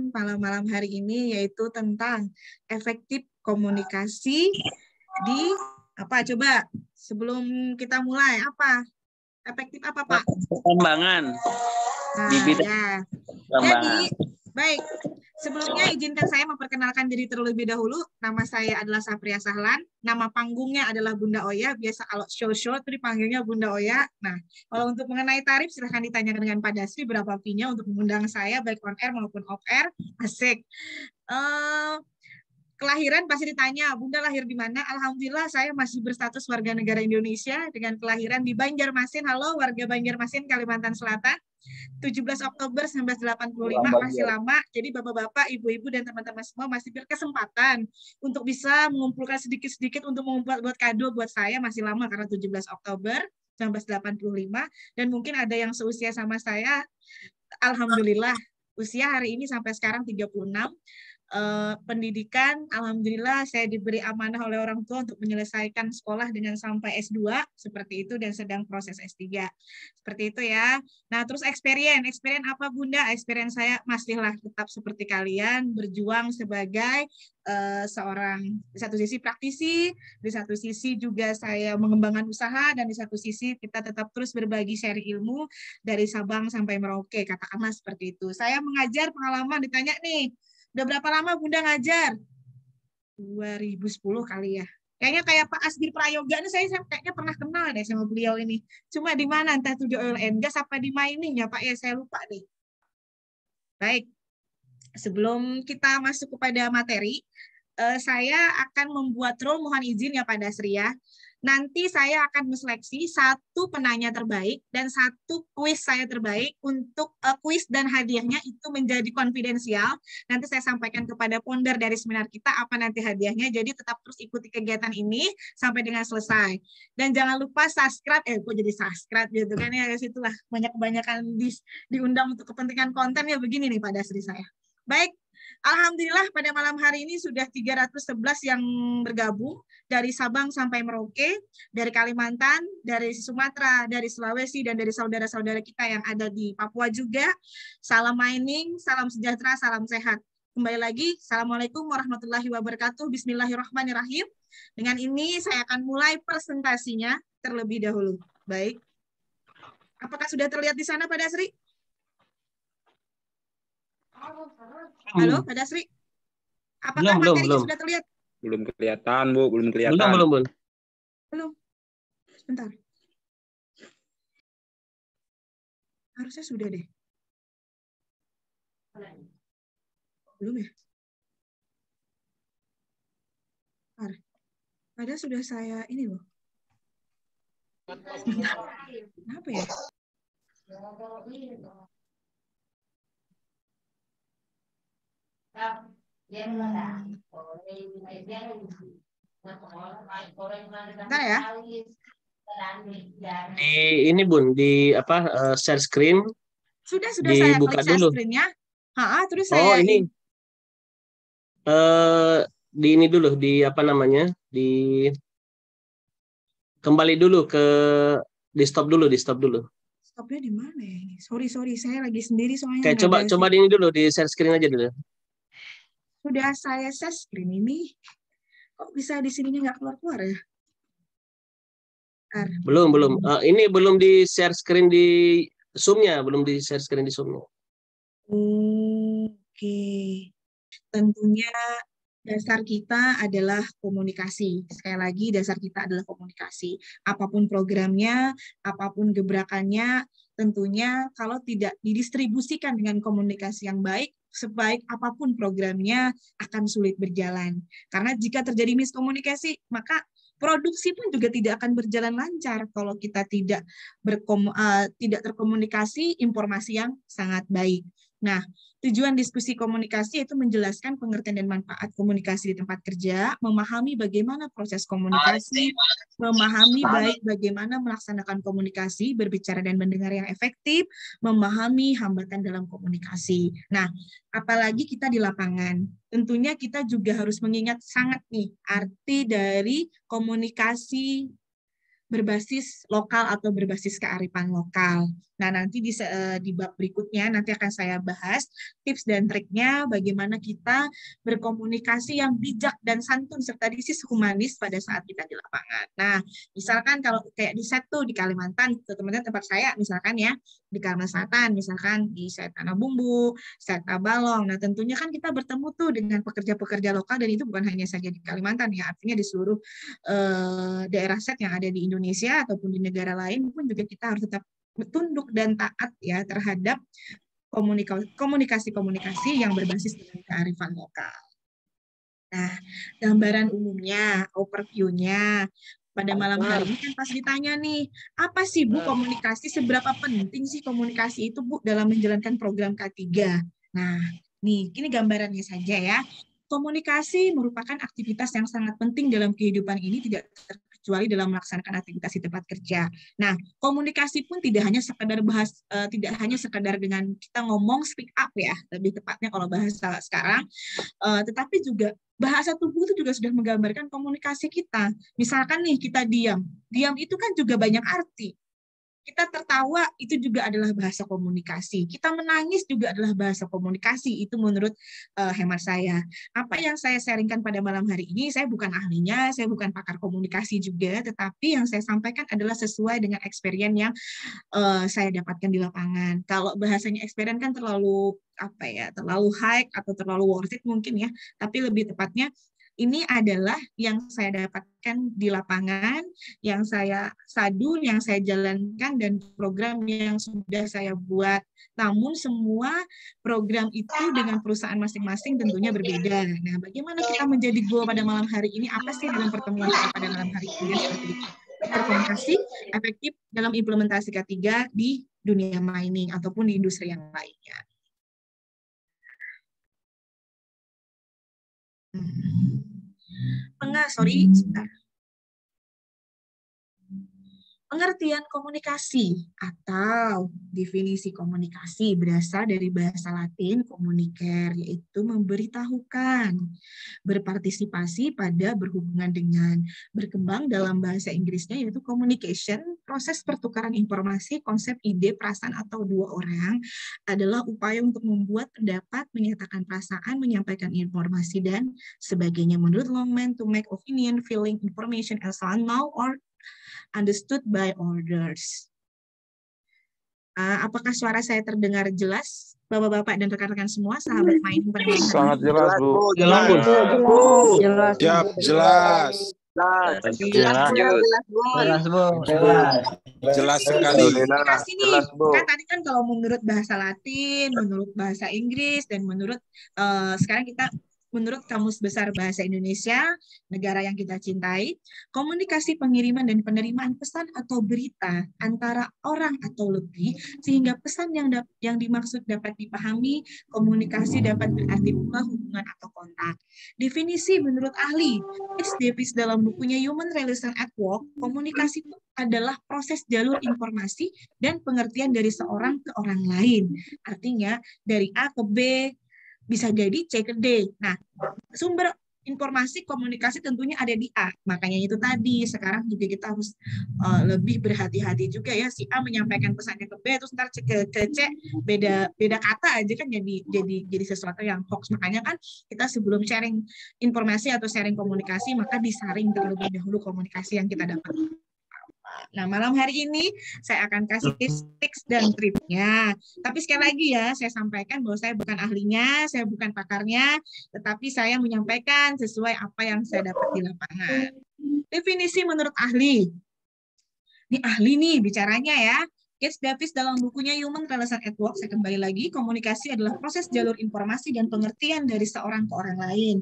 malam-malam hari ini yaitu tentang efektif komunikasi di apa coba sebelum kita mulai apa efektif apa Pak? Perkembangan di Nah bidang ya perkembangan. jadi baik sebelumnya izinkan saya memperkenalkan diri terlebih dahulu. Nama saya adalah Sapria Sahlan, nama panggungnya adalah Bunda Oya, biasa kalau show itu dipanggilnya Bunda Oya. Nah kalau untuk mengenai tarif silahkan ditanyakan dengan Pak Dasri berapa fee-nya untuk mengundang saya baik on air maupun off air. Asik. Kelahiran pasti ditanya, Bunda lahir di mana? Alhamdulillah saya masih berstatus warga negara Indonesia dengan kelahiran di Banjarmasin. Halo warga Banjarmasin, Kalimantan Selatan. 17 Oktober 1985 masih lama. Jadi bapak-bapak, ibu-ibu dan teman-teman semua masih berkesempatan untuk bisa mengumpulkan sedikit-sedikit untuk membuat kado buat saya masih lama karena 17 Oktober 1985 dan mungkin ada yang seusia sama saya. Alhamdulillah usia hari ini sampai sekarang 36. Pendidikan, alhamdulillah saya diberi amanah oleh orang tua untuk menyelesaikan sekolah dengan sampai S2 seperti itu dan sedang proses S3 seperti itu ya. Nah terus experience apa Bunda? Experience saya masihlah tetap seperti kalian berjuang sebagai seorang di satu sisi praktisi, di satu sisi juga saya mengembangkan usaha dan di satu sisi kita tetap terus berbagi share ilmu dari Sabang sampai Merauke katakanlah seperti itu. Saya mengajar pengalaman ditanya nih. Udah berapa lama Bunda ngajar? 2010 kali ya. Kayaknya kayak Pak Asdir Prayoga ini saya kayaknya pernah kenal deh sama beliau ini. Cuma di mana entah itu di oil and gas apa di mining ya Pak ya saya lupa deh. Baik. Sebelum kita masuk kepada materi, saya akan membuat role, mohon izin ya Pak Dasri ya. Nanti saya akan menseleksi satu penanya terbaik dan satu kuis saya terbaik untuk kuis dan hadiahnya itu menjadi konfidensial. Nanti saya sampaikan kepada founder dari seminar kita apa nanti hadiahnya. Jadi tetap terus ikuti kegiatan ini sampai dengan selesai. Dan jangan lupa subscribe, kok jadi subscribe gitu kan ya, situlah banyak-kebanyakan diundang untuk kepentingan konten ya begini nih Pak Dasri saya. Baik, alhamdulillah pada malam hari ini sudah 311 yang bergabung dari Sabang sampai Merauke, dari Kalimantan, dari Sumatera, dari Sulawesi, dan dari saudara-saudara kita yang ada di Papua juga. Salam mining, salam sejahtera, salam sehat. Kembali lagi, Assalamualaikum warahmatullahi wabarakatuh. Bismillahirrahmanirrahim. Dengan ini saya akan mulai presentasinya terlebih dahulu. Baik. Apakah sudah terlihat di sana Pak Dasri? Halo, Pak Dasri. Apakah materinya sudah terlihat? Belum kelihatan, Bu. Belum kelihatan. Belum. Sebentar. Harusnya sudah deh. Belum ya? Padahal sudah saya ini loh. Kenapa ya? Bentar ya. Di ini Bun, di apa share screen? Sudah saya klik share screen-nya. Terus saya ini di ini dulu di apa namanya? Kembali dulu ke di stop dulu. Stopnya di mana ya ini? Sorry, saya lagi sendiri soalnya. Oke, coba di ini dulu, di share screen aja dulu. Sudah saya share screen ini. Kok bisa di sininya nggak keluar ya? Belum. Ini belum di share screen di Zoom-nya, belum di share screen di Zoom-nya. Oke. Tentunya dasar kita adalah komunikasi. Sekali lagi, dasar kita adalah komunikasi. Apapun programnya, apapun gebrakannya, tentunya kalau tidak didistribusikan dengan komunikasi yang baik, sebaik apapun programnya akan sulit berjalan. Karena jika terjadi miskomunikasi, maka produksi pun juga tidak akan berjalan lancar kalau kita tidak terkomunikasi informasi yang sangat baik. Nah, tujuan diskusi komunikasi itu menjelaskan pengertian dan manfaat komunikasi di tempat kerja, memahami bagaimana proses komunikasi, memahami baik bagaimana melaksanakan komunikasi, berbicara dan mendengar yang efektif, memahami hambatan dalam komunikasi. Nah, apalagi kita di lapangan, tentunya kita juga harus mengingat sangat nih arti dari komunikasi berbasis lokal atau berbasis kearifan lokal. Nah, nanti di bab berikutnya nanti akan saya bahas tips dan triknya bagaimana kita berkomunikasi yang bijak dan santun serta disis humanis pada saat kita di lapangan. Nah, misalkan kalau kayak di set tuh di Kalimantan, teman-teman tempat saya misalkan ya, di Kalimantan Selatan, misalkan di set Tanah Bumbu, set Tabalong. Nah, tentunya kan kita bertemu tuh dengan pekerja-pekerja lokal dan itu bukan hanya saja di Kalimantan ya, artinya di seluruh daerah set yang ada di Indonesia ataupun di negara lain pun juga kita harus tetap tunduk dan taat ya terhadap komunikasi-komunikasi yang berbasis dengan kearifan lokal. Nah, gambaran umumnya, overview-nya, pada malam hari ini kan pas ditanya nih, apa sih Bu komunikasi, seberapa penting sih komunikasi itu Bu dalam menjalankan program K3? Nah, nih, ini gambarannya saja ya. Komunikasi merupakan aktivitas yang sangat penting dalam kehidupan ini, tidak terkecuali dalam melaksanakan aktivitas di tempat kerja. Nah, komunikasi pun tidak hanya sekedar dengan kita ngomong speak up ya, lebih tepatnya kalau bahasa sekarang, tetapi juga bahasa tubuh itu juga sudah menggambarkan komunikasi kita. Misalkan nih kita diam itu kan juga banyak arti. Kita tertawa itu juga adalah bahasa komunikasi. Kita menangis juga adalah bahasa komunikasi. Itu menurut hemat saya. Apa yang saya sharingkan pada malam hari ini, saya bukan ahlinya, saya bukan pakar komunikasi juga, tetapi yang saya sampaikan adalah sesuai dengan experience yang saya dapatkan di lapangan. Kalau bahasanya experience kan terlalu terlalu high atau terlalu worth it mungkin ya. Tapi lebih tepatnya ini adalah yang saya dapatkan di lapangan, yang saya sadu, yang saya jalankan, dan program yang sudah saya buat. Namun semua program itu dengan perusahaan masing-masing tentunya berbeda. Nah, bagaimana kita menjadi goal pada malam hari ini? Apa sih dalam pertemuan kita pada malam hari ini? Seperti itu. Berkomunikasi efektif dalam implementasi K3 di dunia mining ataupun di industri yang lainnya. Sebentar. Pengertian komunikasi atau definisi komunikasi berasal dari bahasa Latin communicare, yaitu memberitahukan, berpartisipasi pada, berhubungan dengan, berkembang dalam bahasa Inggrisnya yaitu communication, proses pertukaran informasi, konsep, ide, perasaan atau dua orang adalah upaya untuk membuat pendapat, menyatakan perasaan, menyampaikan informasi, dan sebagainya. Menurut Longman, to make opinion, feeling, information, and sound now or understood by others. Apakah suara saya terdengar jelas, Bapak-bapak dan rekan-rekan semua, sahabat main pada malam hari ini? Sangat jelas, Bu. Jelas, Bu. Jelas. Siap, jelas. Jelas sekali. Komunikasi nih, kan tadi kan kalau menurut bahasa Latin, menurut bahasa Inggris, dan menurut sekarang kita menurut Kamus Besar Bahasa Indonesia, negara yang kita cintai, komunikasi pengiriman dan penerimaan pesan atau berita antara orang atau lebih, sehingga pesan yang dimaksud dapat dipahami, komunikasi dapat berarti pula hubungan atau kontak. Definisi menurut ahli, H. Davis dalam bukunya Human Relation at Work, komunikasi itu adalah proses jalur informasi dan pengertian dari seorang ke orang lain. Artinya, dari A ke B, bisa jadi C ke D. Nah, sumber informasi komunikasi tentunya ada di A. Makanya itu tadi, sekarang juga kita harus lebih berhati-hati juga ya. Si A menyampaikan pesannya ke B, terus ntar ke C, beda kata aja kan jadi sesuatu yang hoax. Makanya kan kita sebelum sharing informasi atau sharing komunikasi, maka disaring terlebih dahulu komunikasi yang kita dapat. Nah, malam hari ini saya akan kasih tips dan triknya. Tapi sekali lagi ya, saya sampaikan bahwa saya bukan ahlinya, saya bukan pakarnya, tetapi saya menyampaikan sesuai apa yang saya dapat di lapangan. Definisi menurut ahli. Ini ahli nih bicaranya ya. H. Davis dalam bukunya Human Relation at Work, saya kembali lagi, komunikasi adalah proses jalur informasi dan pengertian dari seorang ke orang lain.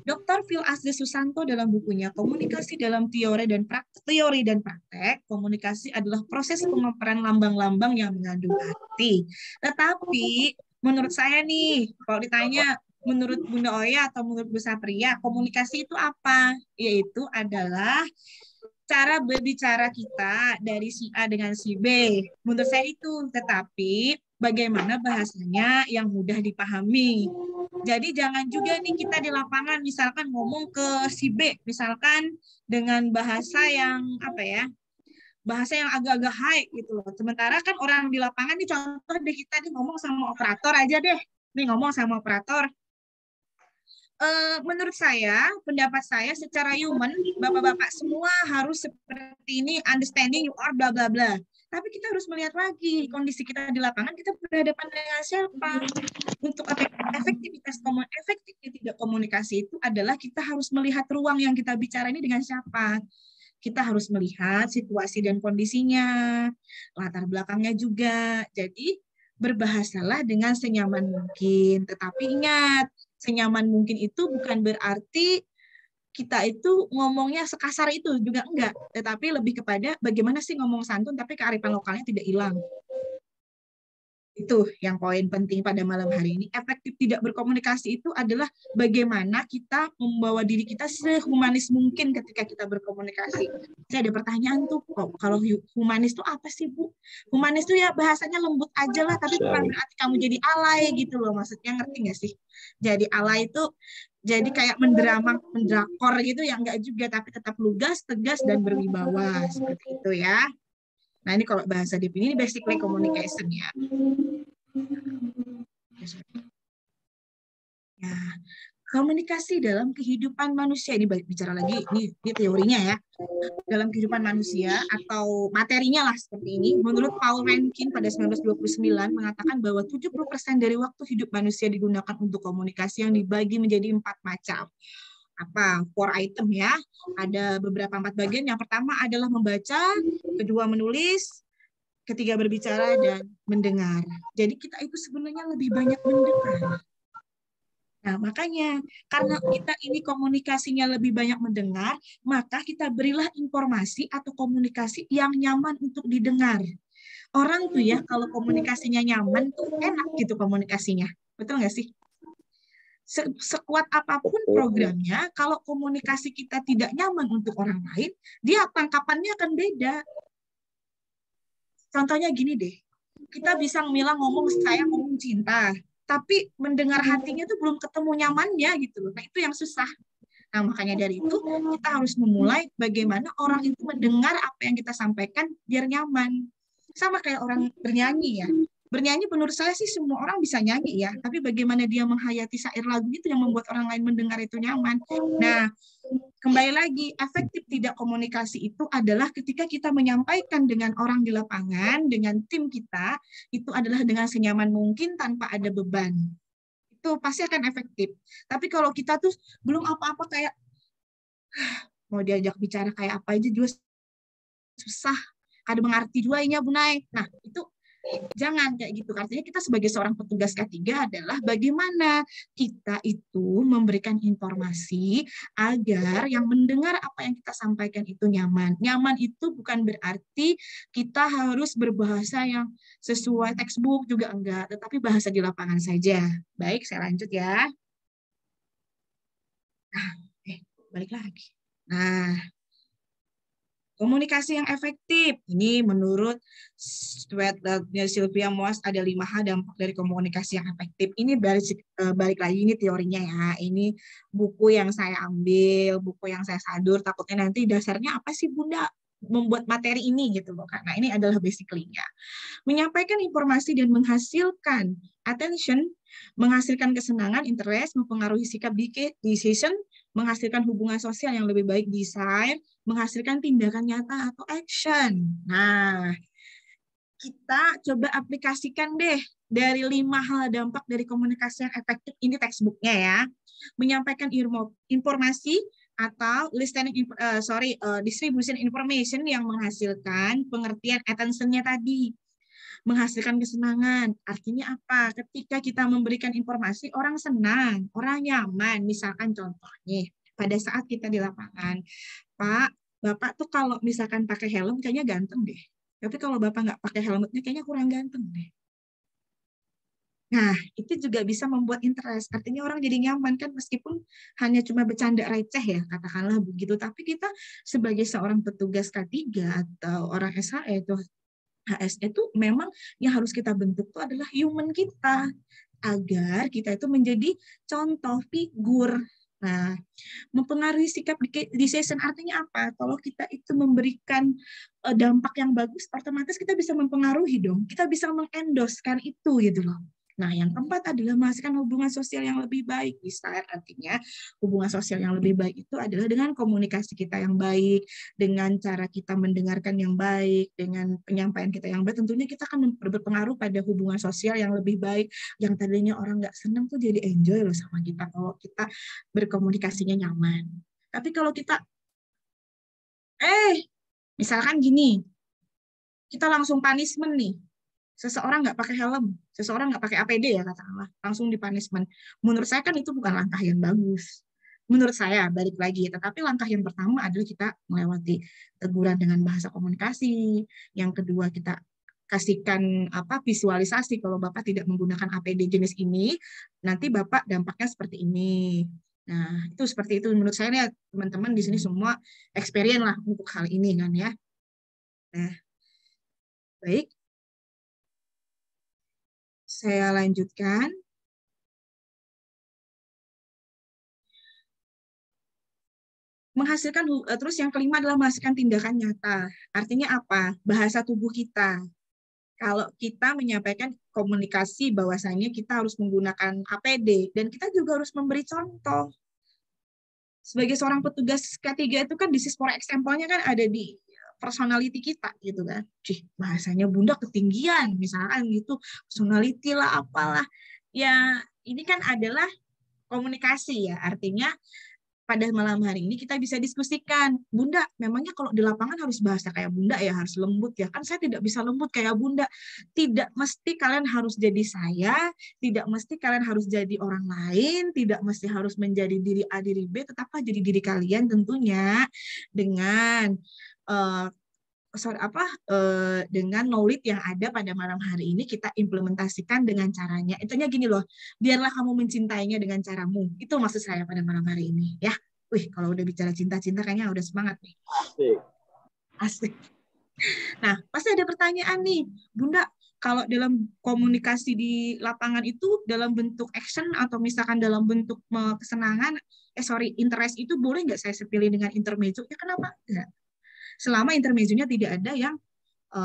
Dr. Phil Asde Susanto dalam bukunya Komunikasi dalam Teori dan Praktek, komunikasi adalah proses pemaparan lambang-lambang yang mengandung arti. Tetapi menurut saya nih, kalau ditanya menurut Bunda Oya atau menurut Bu Sapria, komunikasi itu apa? Yaitu adalah cara berbicara kita dari si A dengan si B. Menurut saya itu, tetapi bagaimana bahasanya yang mudah dipahami. Jadi jangan juga nih kita di lapangan misalkan ngomong ke si B, misalkan dengan bahasa yang bahasa yang agak-agak high gitu loh. Sementara kan orang di lapangan nih, contoh deh kita nih ngomong sama operator aja deh. Nih ngomong sama operator. Menurut saya, pendapat saya secara human, bapak-bapak semua harus seperti ini, understanding you are bla bla bla. Tapi kita harus melihat lagi kondisi kita di lapangan, kita berhadapan dengan siapa. Untuk efektivitas efektifnya tidak komunikasi itu adalah kita harus melihat ruang yang kita bicara ini dengan siapa. Kita harus melihat situasi dan kondisinya, latar belakangnya juga. Jadi berbahasalah dengan senyaman mungkin. Tetapi ingat, senyaman mungkin itu bukan berarti kita itu ngomongnya sekasar itu, juga enggak. Tetapi lebih kepada bagaimana sih ngomong santun tapi kearifan lokalnya tidak hilang. Itu yang poin penting pada malam hari ini. Efektif tidak berkomunikasi itu adalah bagaimana kita membawa diri kita sehumanis mungkin ketika kita berkomunikasi. Saya ada pertanyaan tuh, kalau humanis itu apa sih, Bu? Humanis itu ya bahasanya lembut aja lah, tapi bukan berarti kamu jadi alay gitu loh. Maksudnya ngerti nggak sih? Jadi alay itu jadi kayak mendrakor gitu ya, enggak juga, tapi tetap lugas, tegas, dan berwibawa. Seperti itu ya. Nah, ini kalau bahasa DIP ini basically communication ya. Ya, komunikasi dalam kehidupan manusia, ini bicara lagi, ini teorinya ya. Dalam kehidupan manusia atau materinya lah seperti ini, menurut Paul Rankin pada 1929 mengatakan bahwa 70% dari waktu hidup manusia digunakan untuk komunikasi yang dibagi menjadi 4 macam. Apa? 4 item ya. Ada beberapa 4 bagian. Yang pertama adalah membaca, kedua menulis, ketiga berbicara, dan mendengar. Jadi kita itu sebenarnya lebih banyak mendengar. Nah, makanya karena kita ini komunikasinya lebih banyak mendengar, maka kita berilah informasi atau komunikasi yang nyaman untuk didengar. Orang tuh ya, kalau komunikasinya nyaman tuh enak gitu komunikasinya. Betul nggak sih? Sekuat apapun programnya, kalau komunikasi kita tidak nyaman untuk orang lain, dia tangkapannya akan beda. Contohnya gini deh, kita bisa ngomong saya ngomong cinta, tapi mendengar hatinya tuh belum ketemu nyamannya gitu loh. Nah, itu yang susah. Nah, makanya dari itu kita harus memulai bagaimana orang itu mendengar apa yang kita sampaikan biar nyaman. Sama kayak orang bernyanyi ya. Bernyanyi menurut saya sih semua orang bisa nyanyi ya, tapi bagaimana dia menghayati syair lagu itu yang membuat orang lain mendengar itu nyaman. Nah, kembali lagi, efektif tidak komunikasi itu adalah ketika kita menyampaikan dengan orang di lapangan, dengan tim kita, itu adalah dengan senyaman mungkin tanpa ada beban. Itu pasti akan efektif. Tapi kalau kita tuh belum apa-apa kayak, mau diajak bicara kayak apa aja juga susah. Ada mengerti juga ini Bunai. Nah, itu jangan kayak gitu. Artinya kita sebagai seorang petugas K3 adalah bagaimana kita itu memberikan informasi agar yang mendengar apa yang kita sampaikan itu nyaman. Nyaman itu bukan berarti kita harus berbahasa yang sesuai textbook, juga enggak, tetapi bahasa di lapangan saja. Baik, saya lanjut ya. Nah, balik lagi. Nah, komunikasi yang efektif. Ini menurut Sylvia Moas ada 5 hal dampak dari komunikasi yang efektif. Ini balik lagi, ini teorinya ya. Ini buku yang saya ambil, buku yang saya sadur. Takutnya nanti dasarnya apa sih Bunda membuat materi ini gitu loh. Karena ini adalah basically-nya. Menyampaikan informasi dan menghasilkan attention, menghasilkan kesenangan, interest, mempengaruhi sikap decision, menghasilkan hubungan sosial yang lebih baik, desire, menghasilkan tindakan nyata atau action. Nah, kita coba aplikasikan deh dari 5 hal dampak dari komunikasi yang efektif. Ini textbooknya ya. Menyampaikan informasi atau distribution information yang menghasilkan pengertian attention-nya tadi. Menghasilkan kesenangan. Artinya apa? Ketika kita memberikan informasi, orang senang, orang nyaman. Misalkan contohnya, pada saat kita di lapangan, Pak, Bapak tuh kalau misalkan pakai helm kayaknya ganteng deh. Tapi kalau Bapak nggak pakai helmetnya kayaknya kurang ganteng deh. Nah, itu juga bisa membuat interest. Artinya orang jadi nyaman kan, meskipun hanya cuma bercanda receh ya, katakanlah begitu. Tapi kita sebagai seorang petugas K3 atau orang SHE itu HS itu memang yang harus kita bentuk itu adalah human kita, agar kita itu menjadi contoh figur. Nah, mempengaruhi sikap decision artinya apa? Kalau kita itu memberikan dampak yang bagus, otomatis kita bisa mempengaruhi dong. Kita bisa mengendoskan itu gitu loh. Nah, yang keempat adalah menghasilkan hubungan sosial yang lebih baik. Bisa artinya hubungan sosial yang lebih baik itu adalah dengan komunikasi kita yang baik, dengan cara kita mendengarkan yang baik, dengan penyampaian kita yang baik. Tentunya kita akan berpengaruh pada hubungan sosial yang lebih baik. Yang tadinya orang nggak senang tuh jadi enjoy loh sama kita kalau kita berkomunikasinya nyaman. Tapi kalau kita, misalkan gini, kita langsung punishment nih. Seseorang nggak pakai helm, seseorang nggak pakai APD ya katakanlah, langsung di punishment. Menurut saya kan itu bukan langkah yang bagus. Menurut saya, balik lagi. Tetapi langkah yang pertama adalah kita melewati teguran dengan bahasa komunikasi. Yang kedua, kita kasihkan visualisasi kalau Bapak tidak menggunakan APD jenis ini, nanti Bapak dampaknya seperti ini. Nah, itu seperti itu menurut saya ya, teman-teman di sini semua experience lah untuk hal ini kan ya. Nah, baik. Saya lanjutkan. Terus yang kelima adalah menghasilkan tindakan nyata. Artinya apa? Bahasa tubuh kita. Kalau kita menyampaikan komunikasi bahwasanya kita harus menggunakan APD dan kita juga harus memberi contoh. Sebagai seorang petugas K3 itu kan disease for example-nya kan ada di personality kita gitu kan. Bahasanya Bunda ketinggian misalkan gitu, personality lah apalah. Ya, ini kan adalah komunikasi ya. Artinya pada malam hari ini kita bisa diskusikan, Bunda, memangnya kalau di lapangan harus bahasa kayak Bunda ya, harus lembut ya. Kan saya tidak bisa lembut kayak Bunda. Tidak mesti kalian harus jadi saya, tidak mesti kalian harus jadi orang lain, tidak mesti harus menjadi diri A, diri B, tetaplah jadi diri kalian tentunya dengan dengan knowledge yang ada pada malam hari ini kita implementasikan dengan caranya. Intinya gini loh, biarlah kamu mencintainya dengan caramu. Itu maksud saya pada malam hari ini ya. Wih, kalau udah bicara cinta-cinta kayaknya udah semangat nih. Asik. Nah, pasti ada pertanyaan nih, Bunda, kalau dalam komunikasi di lapangan itu dalam bentuk action atau misalkan dalam bentuk kesenangan, interest itu boleh nggak saya sepilih dengan intermezzo? Ya kenapa enggak? Selama intermezzonya tidak ada yang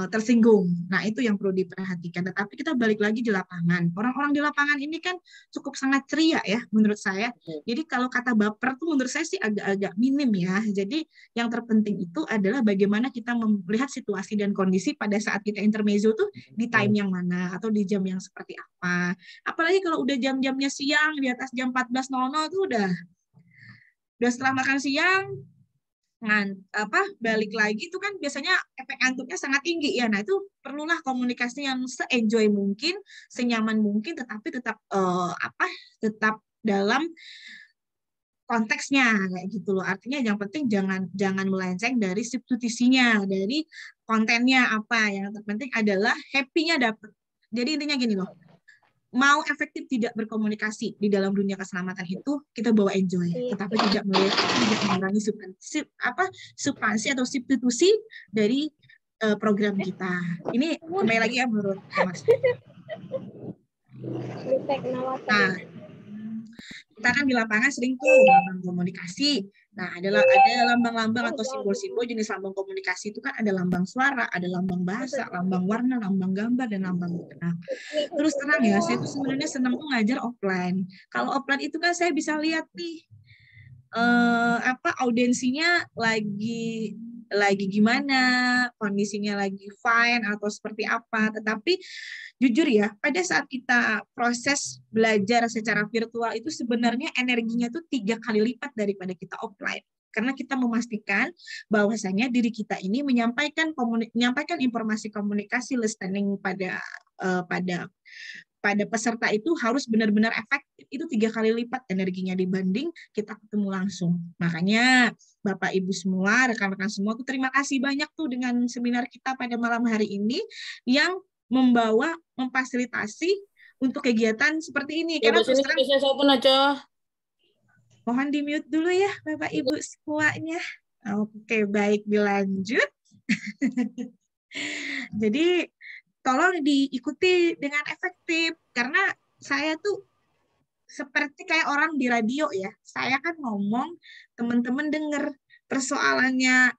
tersinggung. Nah, itu yang perlu diperhatikan. Tetapi kita balik lagi di lapangan. Orang-orang di lapangan ini kan cukup sangat ceria ya, menurut saya. Jadi kalau kata baper tuh menurut saya sih agak-agak minim ya. Jadi yang terpenting itu adalah bagaimana kita melihat situasi dan kondisi pada saat kita intermezzo tuh di time yang mana atau di jam yang seperti apa. Apalagi kalau udah jam-jamnya siang, di atas jam 14.00 tuh udah setelah makan siang, balik lagi itu kan biasanya efek ngantuknya sangat tinggi ya. Nah, itu perlulah komunikasi yang se-enjoy mungkin, senyaman mungkin, tetapi tetap tetap dalam konteksnya kayak gitu loh. Artinya yang penting jangan melenceng dari substitusinya, dari kontennya apa. Yang terpenting adalah happy-nya dapat. Jadi intinya gini loh. Mau efektif tidak berkomunikasi di dalam dunia keselamatan itu kita bawa enjoy, tetapi tidak mengurangi substansi atau substitusi dari program kita. Ini kembali lagi ya menurut Mas. Nah, kita kan di lapangan sering tuh lambang komunikasi. Nah, ada lambang-lambang atau simbol-simbol jenis lambang komunikasi itu kan ada lambang suara, ada lambang bahasa, lambang warna, lambang gambar, dan lambang benang. Terus terang ya, saya tuh sebenarnya senang tuh ngajar offline. Kalau offline itu kan saya bisa lihat nih audiensinya lagi gimana, kondisinya lagi fine atau seperti apa. Tetapi jujur ya, pada saat kita proses belajar secara virtual itu sebenarnya energinya tuh 3 kali lipat daripada kita offline. Karena kita memastikan bahwasanya diri kita ini menyampaikan informasi komunikasi listening pada peserta itu harus benar-benar efektif. Itu 3 kali lipat energinya dibanding kita ketemu langsung. Makanya Bapak Ibu semua, rekan-rekan semua, tuh terima kasih banyak tuh dengan seminar kita pada malam hari ini yang memfasilitasi untuk kegiatan seperti ini. Karena terus terang, mohon di-mute dulu ya Bapak Ibu semuanya. Oke, baik, dilanjut. Jadi tolong diikuti dengan efektif karena saya tuh seperti kayak orang di radio ya. Saya kan ngomong, teman-teman dengar. Persoalannya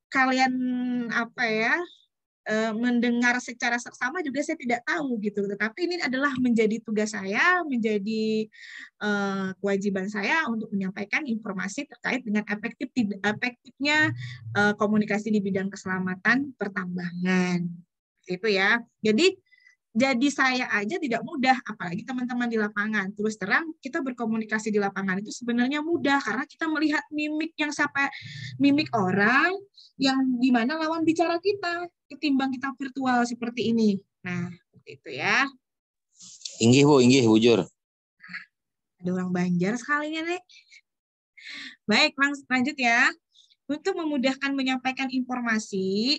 kalian apa ya, mendengar secara seksama juga saya tidak tahu gitu. Tetapi ini adalah menjadi tugas saya, menjadi kewajiban saya untuk menyampaikan informasi terkait dengan efektifnya komunikasi di bidang keselamatan pertambangan. Itu ya. Jadi saya aja tidak mudah, apalagi teman-teman di lapangan. Terus terang, kita berkomunikasi di lapangan itu sebenarnya mudah, karena kita melihat mimik orang yang dimana lawan bicara kita, ketimbang kita virtual seperti ini. Nah, itu ya. Inggih bujur. Ada orang Banjar sekalinya, Nek. Baik, lanjut ya. Untuk memudahkan menyampaikan informasi,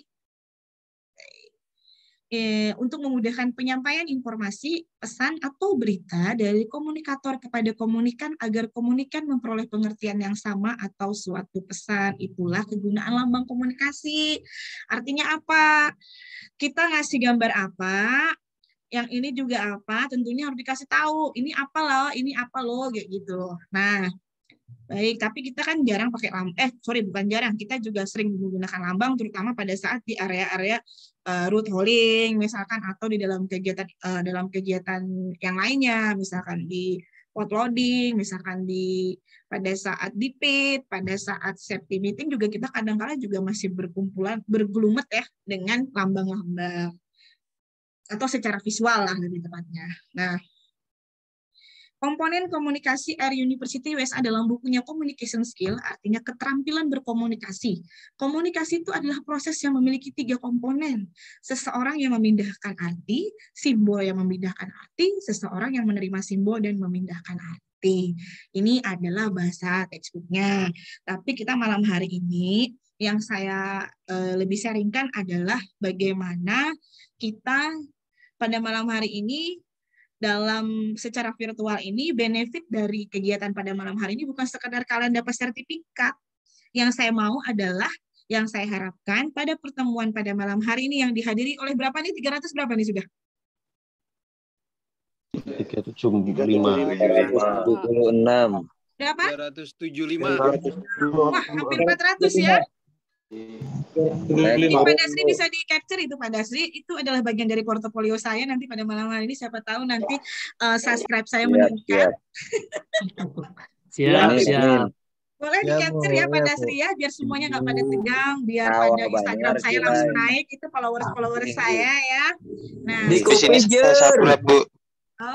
untuk memudahkan penyampaian informasi, pesan, atau berita dari komunikator kepada komunikan agar komunikan memperoleh pengertian yang sama atau suatu pesan. Itulah kegunaan lambang komunikasi. Artinya apa? Kita ngasih gambar apa, yang ini juga apa, tentunya harus dikasih tahu. Ini apa loh, kayak gitu. Nah, baik, tapi kita kan jarang pakai bukan jarang, kita juga sering menggunakan lambang, terutama pada saat di area-area route hauling, misalkan, atau di dalam kegiatan yang lainnya, misalkan di pot loading, misalkan pada saat di pit, pada saat safety meeting juga kita kadang-kadang juga masih bergelumet ya dengan lambang-lambang atau secara visual lah lebih tepatnya. Nah, komponen komunikasi Air University USA dalam bukunya Communication Skill, artinya keterampilan berkomunikasi. Komunikasi itu adalah proses yang memiliki 3 komponen. Seseorang yang memindahkan arti, simbol yang memindahkan arti, seseorang yang menerima simbol dan memindahkan arti. Ini adalah bahasa textbook-nya. Tapi kita malam hari ini, yang saya lebih sharingkan adalah bagaimana kita pada malam hari ini dalam secara virtual ini, benefit dari kegiatan pada malam hari ini bukan sekadar kalian dapat sertifikat. Yang saya mau adalah, yang saya harapkan pada pertemuan pada malam hari ini yang dihadiri oleh berapa nih? 300 berapa nih sudah? 376. Berapa? 375. Wah, hampir 400 ya. Ini Pak Dasri bisa di-capture itu, Pak Dasri. Itu adalah bagian dari portofolio saya. Nanti pada malam hari ini siapa tahu nanti subscribe saya meningkat. Siap. Boleh di-capture ya Pak Dasri ya, biar semuanya nggak pada tegang, biar pada Instagram saya langsung naik, itu followers saya ya. Nah, Di sini saya subscribe, Bu.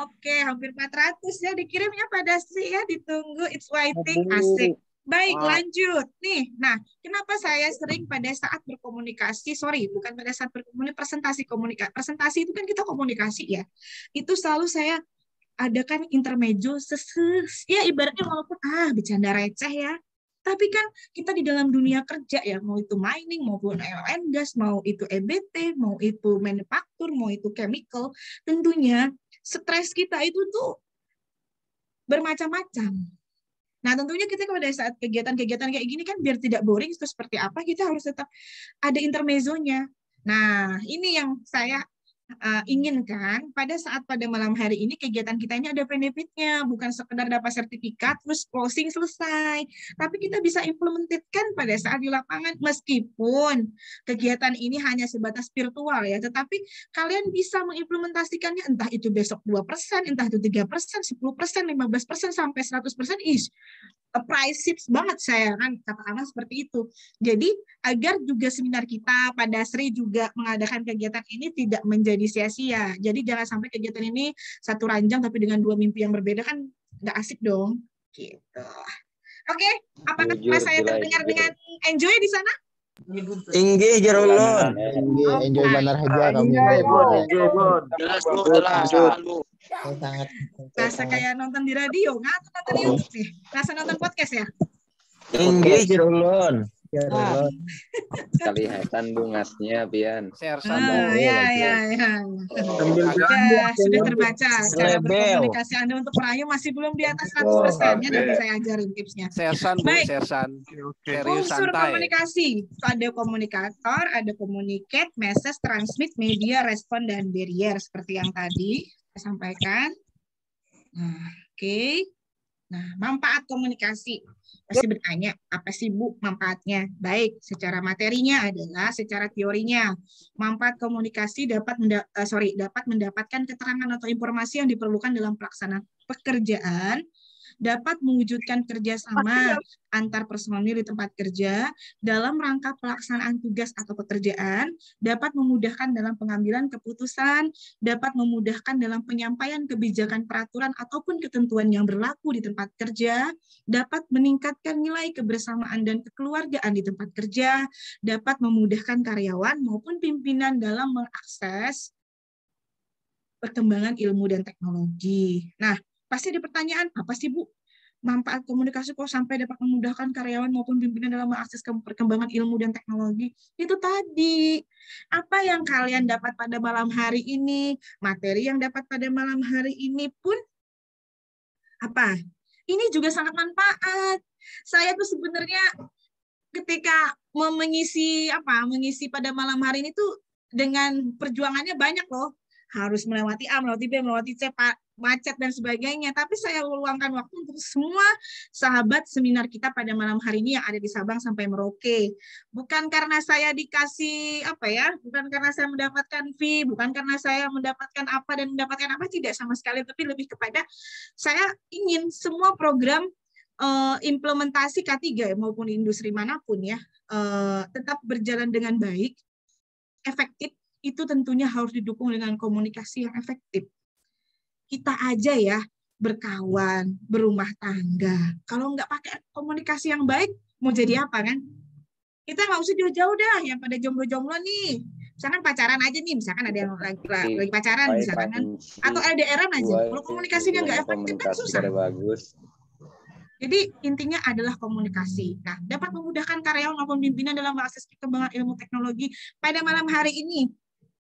Oke, hampir 400 ya, dikirimnya Pak Dasri ya, ditunggu, it's waiting, asik. Baik, lanjut. Nih, nah, kenapa saya sering pada saat berkomunikasi, bukan pada saat berkomunikasi, presentasi itu kan kita komunikasi ya, itu selalu saya adakan intermezzo, ya ibaratnya walaupun bercanda receh ya, tapi kan kita di dalam dunia kerja ya, mau itu mining, maupun oil and gas, mau itu EBT, mau itu manufaktur, mau itu chemical, tentunya stres kita itu tuh bermacam-macam. Nah, tentunya kita pada saat kegiatan-kegiatan kayak gini kan biar tidak boring itu seperti apa, kita harus tetap ada intermezzonya. Nah, ini yang saya inginkan pada saat pada malam hari ini kegiatan kita ini ada benefitnya, bukan sekedar dapat sertifikat terus closing selesai, tapi kita bisa implementasikan pada saat di lapangan, meskipun kegiatan ini hanya sebatas virtual ya, tetapi kalian bisa mengimplementasikannya, entah itu besok 2%, entah itu 3%, 10%, 15%, sampai 100%, appreciate banget saya kan, katakanlah seperti itu. Jadi agar juga seminar kita, Pak Dasri juga mengadakan kegiatan ini tidak menjadi sia-sia. Jadi jangan sampai kegiatan ini satu ranjang tapi dengan 2 mimpi yang berbeda, kan nggak asik dong. Gitu. Oke, apakah saya terdengar dengan enjoy di sana? Inggih Jarulun. Enjoy benar aja kami. Jelas. Sangat Rasa kayak nonton di radio, nonton di YouTube nih. Rasa nonton podcast ya? Inggih Jarulun. Kelihatan bungasnya, Pian. Ya. Sudah terbaca cara berkomunikasi Anda untuk merayu masih belum di atas 100%, nanti saya ajarin tipsnya. Sersan, Bu, Baik. sersan. Serius Unsur santai. komunikasi. Ada komunikator, ada communicate, message, transmit, media, respon, dan barrier. Seperti yang tadi saya sampaikan. Nah, Oke. Nah, manfaat komunikasi. Pasti bertanya, apa sih Bu manfaatnya? Baik, secara materinya adalah secara teorinya. Manfaat komunikasi dapat mendapatkan keterangan atau informasi yang diperlukan dalam pelaksanaan pekerjaan, dapat mewujudkan kerjasama antar personil di tempat kerja dalam rangka pelaksanaan tugas atau pekerjaan, dapat memudahkan dalam pengambilan keputusan, dapat memudahkan dalam penyampaian kebijakan peraturan ataupun ketentuan yang berlaku di tempat kerja, dapat meningkatkan nilai kebersamaan dan kekeluargaan di tempat kerja, dapat memudahkan karyawan maupun pimpinan dalam mengakses perkembangan ilmu dan teknologi. Nah, pasti ada pertanyaan, apa sih Bu? Manfaat komunikasi kok sampai dapat memudahkan karyawan maupun pimpinan dalam mengakses perkembangan ilmu dan teknologi? Itu tadi. Apa yang kalian dapat pada malam hari ini, materi yang dapat pada malam hari ini pun apa? Ini juga sangat manfaat. Saya tuh sebenarnya ketika mengisi pada malam hari ini tuh dengan perjuangannya banyak loh. Harus melewati A, melewati B, melewati C, macet dan sebagainya. Tapi saya luangkan waktu untuk semua sahabat seminar kita pada malam hari ini yang ada di Sabang sampai Merauke. Bukan karena saya dikasih bukan karena saya mendapatkan fee, bukan karena saya mendapatkan apa dan mendapatkan apa, tidak sama sekali. Tapi lebih kepada saya ingin semua program implementasi K3 maupun industri manapun ya tetap berjalan dengan baik, efektif. Itu tentunya harus didukung dengan komunikasi yang efektif. Kita aja ya berkawan, berumah tangga. Kalau nggak pakai komunikasi yang baik, mau jadi apa kan? Kita nggak usah jauh-jauh dah, yang pada jomblo-jomblo nih. Misalkan pacaran aja nih, misalkan ada yang lagi pacaran, misalkan kan. Atau LDR-an aja. Kalau komunikasinya nggak efektif kan susah. Bagus. Jadi intinya adalah komunikasi. Nah, dapat memudahkan karyawan maupun pimpinan dalam mengakses perkembangan ilmu teknologi pada malam hari ini.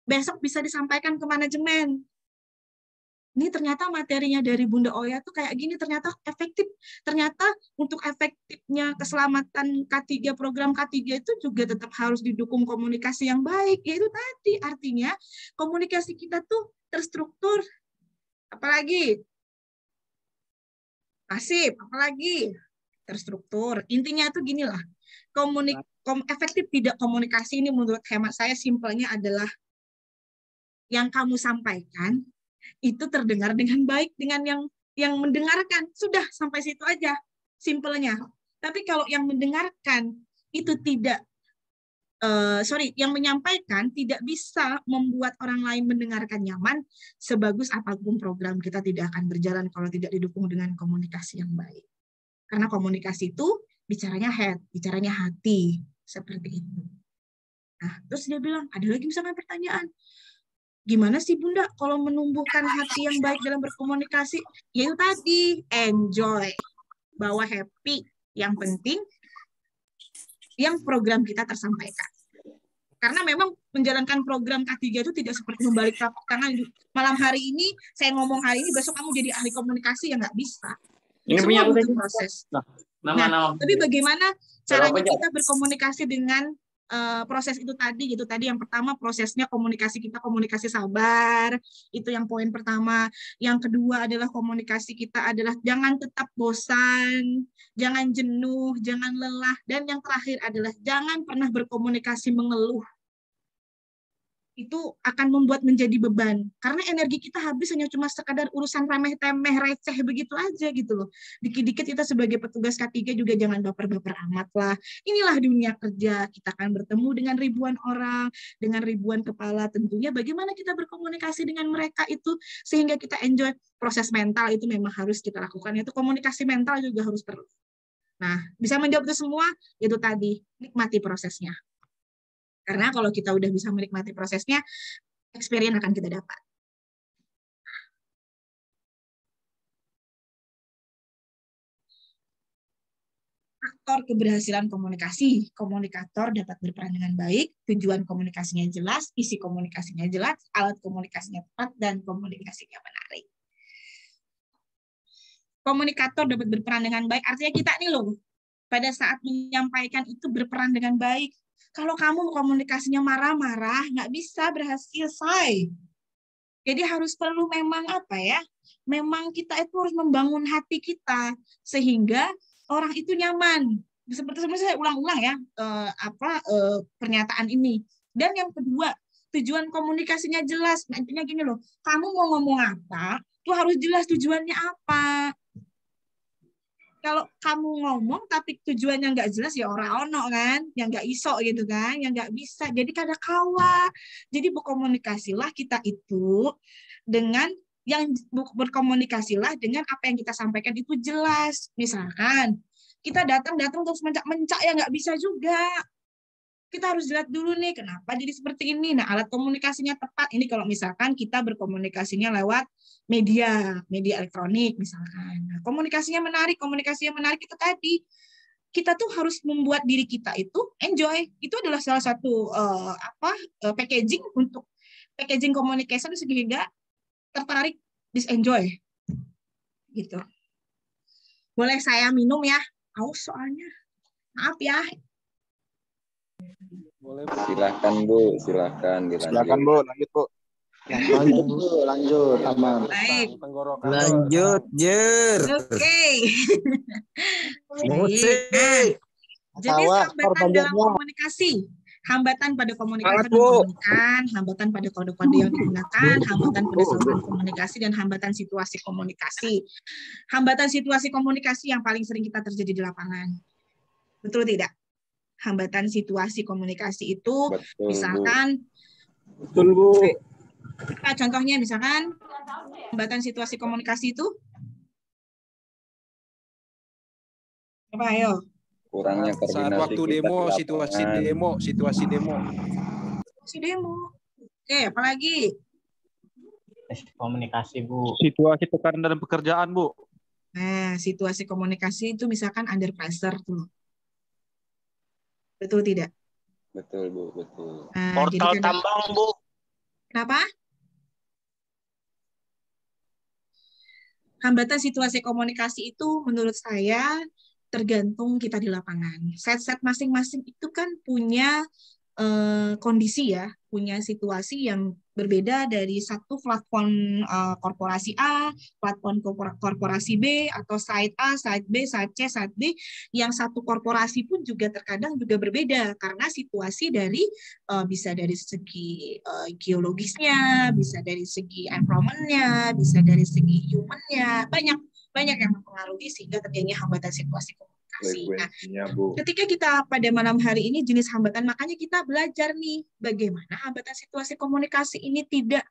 Besok bisa disampaikan ke manajemen. Ini ternyata materinya dari Bunda Oya tuh kayak gini, ternyata efektif. Ternyata untuk efektifnya keselamatan K3, program K3 itu juga tetap harus didukung komunikasi yang baik. Yaitu tadi, artinya komunikasi kita tuh terstruktur. Apalagi? Masif, apalagi? Terstruktur. Intinya tuh ginilah. Efektif tidak komunikasi ini menurut hemat saya simpelnya adalah yang kamu sampaikan itu terdengar dengan baik dengan yang mendengarkan. Sudah sampai situ aja simpelnya. Tapi kalau yang mendengarkan itu tidak yang menyampaikan tidak bisa membuat orang lain mendengarkan nyaman, sebagus apapun program kita tidak akan berjalan kalau tidak didukung dengan komunikasi yang baik. Karena komunikasi itu bicaranya bicaranya hati, seperti itu. Nah, terus dia bilang, ada lagi misalkan pertanyaan, gimana sih Bunda kalau menumbuhkan hati yang baik dalam berkomunikasi? Yaitu tadi, enjoy, bawa happy. Yang penting, yang program kita tersampaikan. Karena memang menjalankan program K3 itu tidak seperti membalik telapak tangan. Malam hari ini, saya ngomong hari ini, besok kamu jadi ahli komunikasi, ya nggak bisa. Ini semua butuh proses. Nah, tapi bagaimana caranya kita berkomunikasi dengan proses itu tadi yang pertama prosesnya komunikasi kita komunikasi sabar, itu yang poin pertama. Yang kedua adalah komunikasi kita adalah jangan tetap bosan, jangan jenuh, jangan lelah, dan yang terakhir adalah jangan pernah berkomunikasi mengeluh. Itu akan membuat menjadi beban karena energi kita habis hanya cuma sekadar urusan remeh-temeh receh begitu aja gitu loh. Dikit-dikit kita sebagai petugas K3 juga jangan baper-baper amat lah. Inilah dunia kerja, kita akan bertemu dengan ribuan orang, dengan ribuan kepala. Tentunya bagaimana kita berkomunikasi dengan mereka itu sehingga kita enjoy. Proses mental itu memang harus kita lakukan, itu komunikasi mental juga harus perlu. Nah, bisa menjawab itu semua, itu tadi, nikmati prosesnya. Karena kalau kita udah bisa menikmati prosesnya, experience akan kita dapat. Faktor keberhasilan komunikasi. Komunikator dapat berperan dengan baik, tujuan komunikasinya jelas, isi komunikasinya jelas, alat komunikasinya tepat, dan komunikasinya menarik. Komunikator dapat berperan dengan baik, artinya kita nih loh, pada saat menyampaikan itu berperan dengan baik. Kalau kamu komunikasinya marah-marah, nggak bisa berhasil, say. Jadi harus perlu memang apa ya? Memang kita itu harus membangun hati kita sehingga orang itu nyaman. Seperti saya ulang-ulang ya pernyataan ini. Dan yang kedua, tujuan komunikasinya jelas. Nah, intinya gini loh, kamu mau ngomong apa, tuh harus jelas tujuannya apa. Kalau kamu ngomong tapi tujuannya nggak jelas ya orang ono kan, yang nggak iso gitu kan, yang nggak bisa. Jadi kada kawa. Jadi berkomunikasilah kita itu dengan berkomunikasilah dengan apa yang kita sampaikan itu jelas. Misalkan kita datang terus mencak-mencak ya nggak bisa juga. Kita harus lihat dulu nih kenapa jadi seperti ini. Nah, alat komunikasinya tepat ini kalau misalkan kita berkomunikasinya lewat media elektronik misalkan. Nah, komunikasinya menarik itu tadi. Kita tuh harus membuat diri kita itu enjoy. Itu adalah salah satu packaging untuk packaging communication sehingga tertarik, enjoy. Gitu. Boleh saya minum ya? Aus soalnya. Maaf ya. Boleh. Silahkan Bu, silahkan dilanjut. Silakan Bu, lanjut Bu. Lanjut Bu, lanjut. Aman. Baik. Lanjut, Jer. Oke. Musik. Jenis hambatan dalam komunikasi. Hambatan pada komunikasi digunakan, hambatan pada kode-kode yang digunakan, hambatan pada saluran komunikasi, dan hambatan situasi komunikasi. Hambatan situasi komunikasi yang paling sering kita terjadi di lapangan. Betul tidak? Hambatan situasi komunikasi itu, Betul, misalkan, Betul Bu. contohnya misalkan, hambatan situasi komunikasi itu, apa ayo? Kurangnya koordinasi Saat waktu kita demo, di situasi lapangan. demo. Si demo. Oke, apalagi? Komunikasi Bu. Situasi tekanan dalam pekerjaan Bu. Nah, situasi komunikasi itu misalkan under pressure tuh. Betul tidak? Betul Bu, betul. Nah, Portal jadi kan, tambang, Bu. kenapa? Hambatan situasi komunikasi itu menurut saya tergantung kita di lapangan. Set-set masing-masing itu kan punya kondisi ya, punya situasi yang berbeda dari satu platform korporasi A, platform korporasi B, atau site A, site B, site C, site D. Yang satu korporasi pun juga terkadang juga berbeda karena situasi dari bisa dari segi geologisnya, bisa dari segi environment-nya, bisa dari segi human-nya, banyak yang mempengaruhi sehingga terjadinya hambatan situasi komunikasi. Nah, ketika kita pada malam hari ini jenis hambatan, makanya kita belajar nih bagaimana hambatan situasi komunikasi ini tidak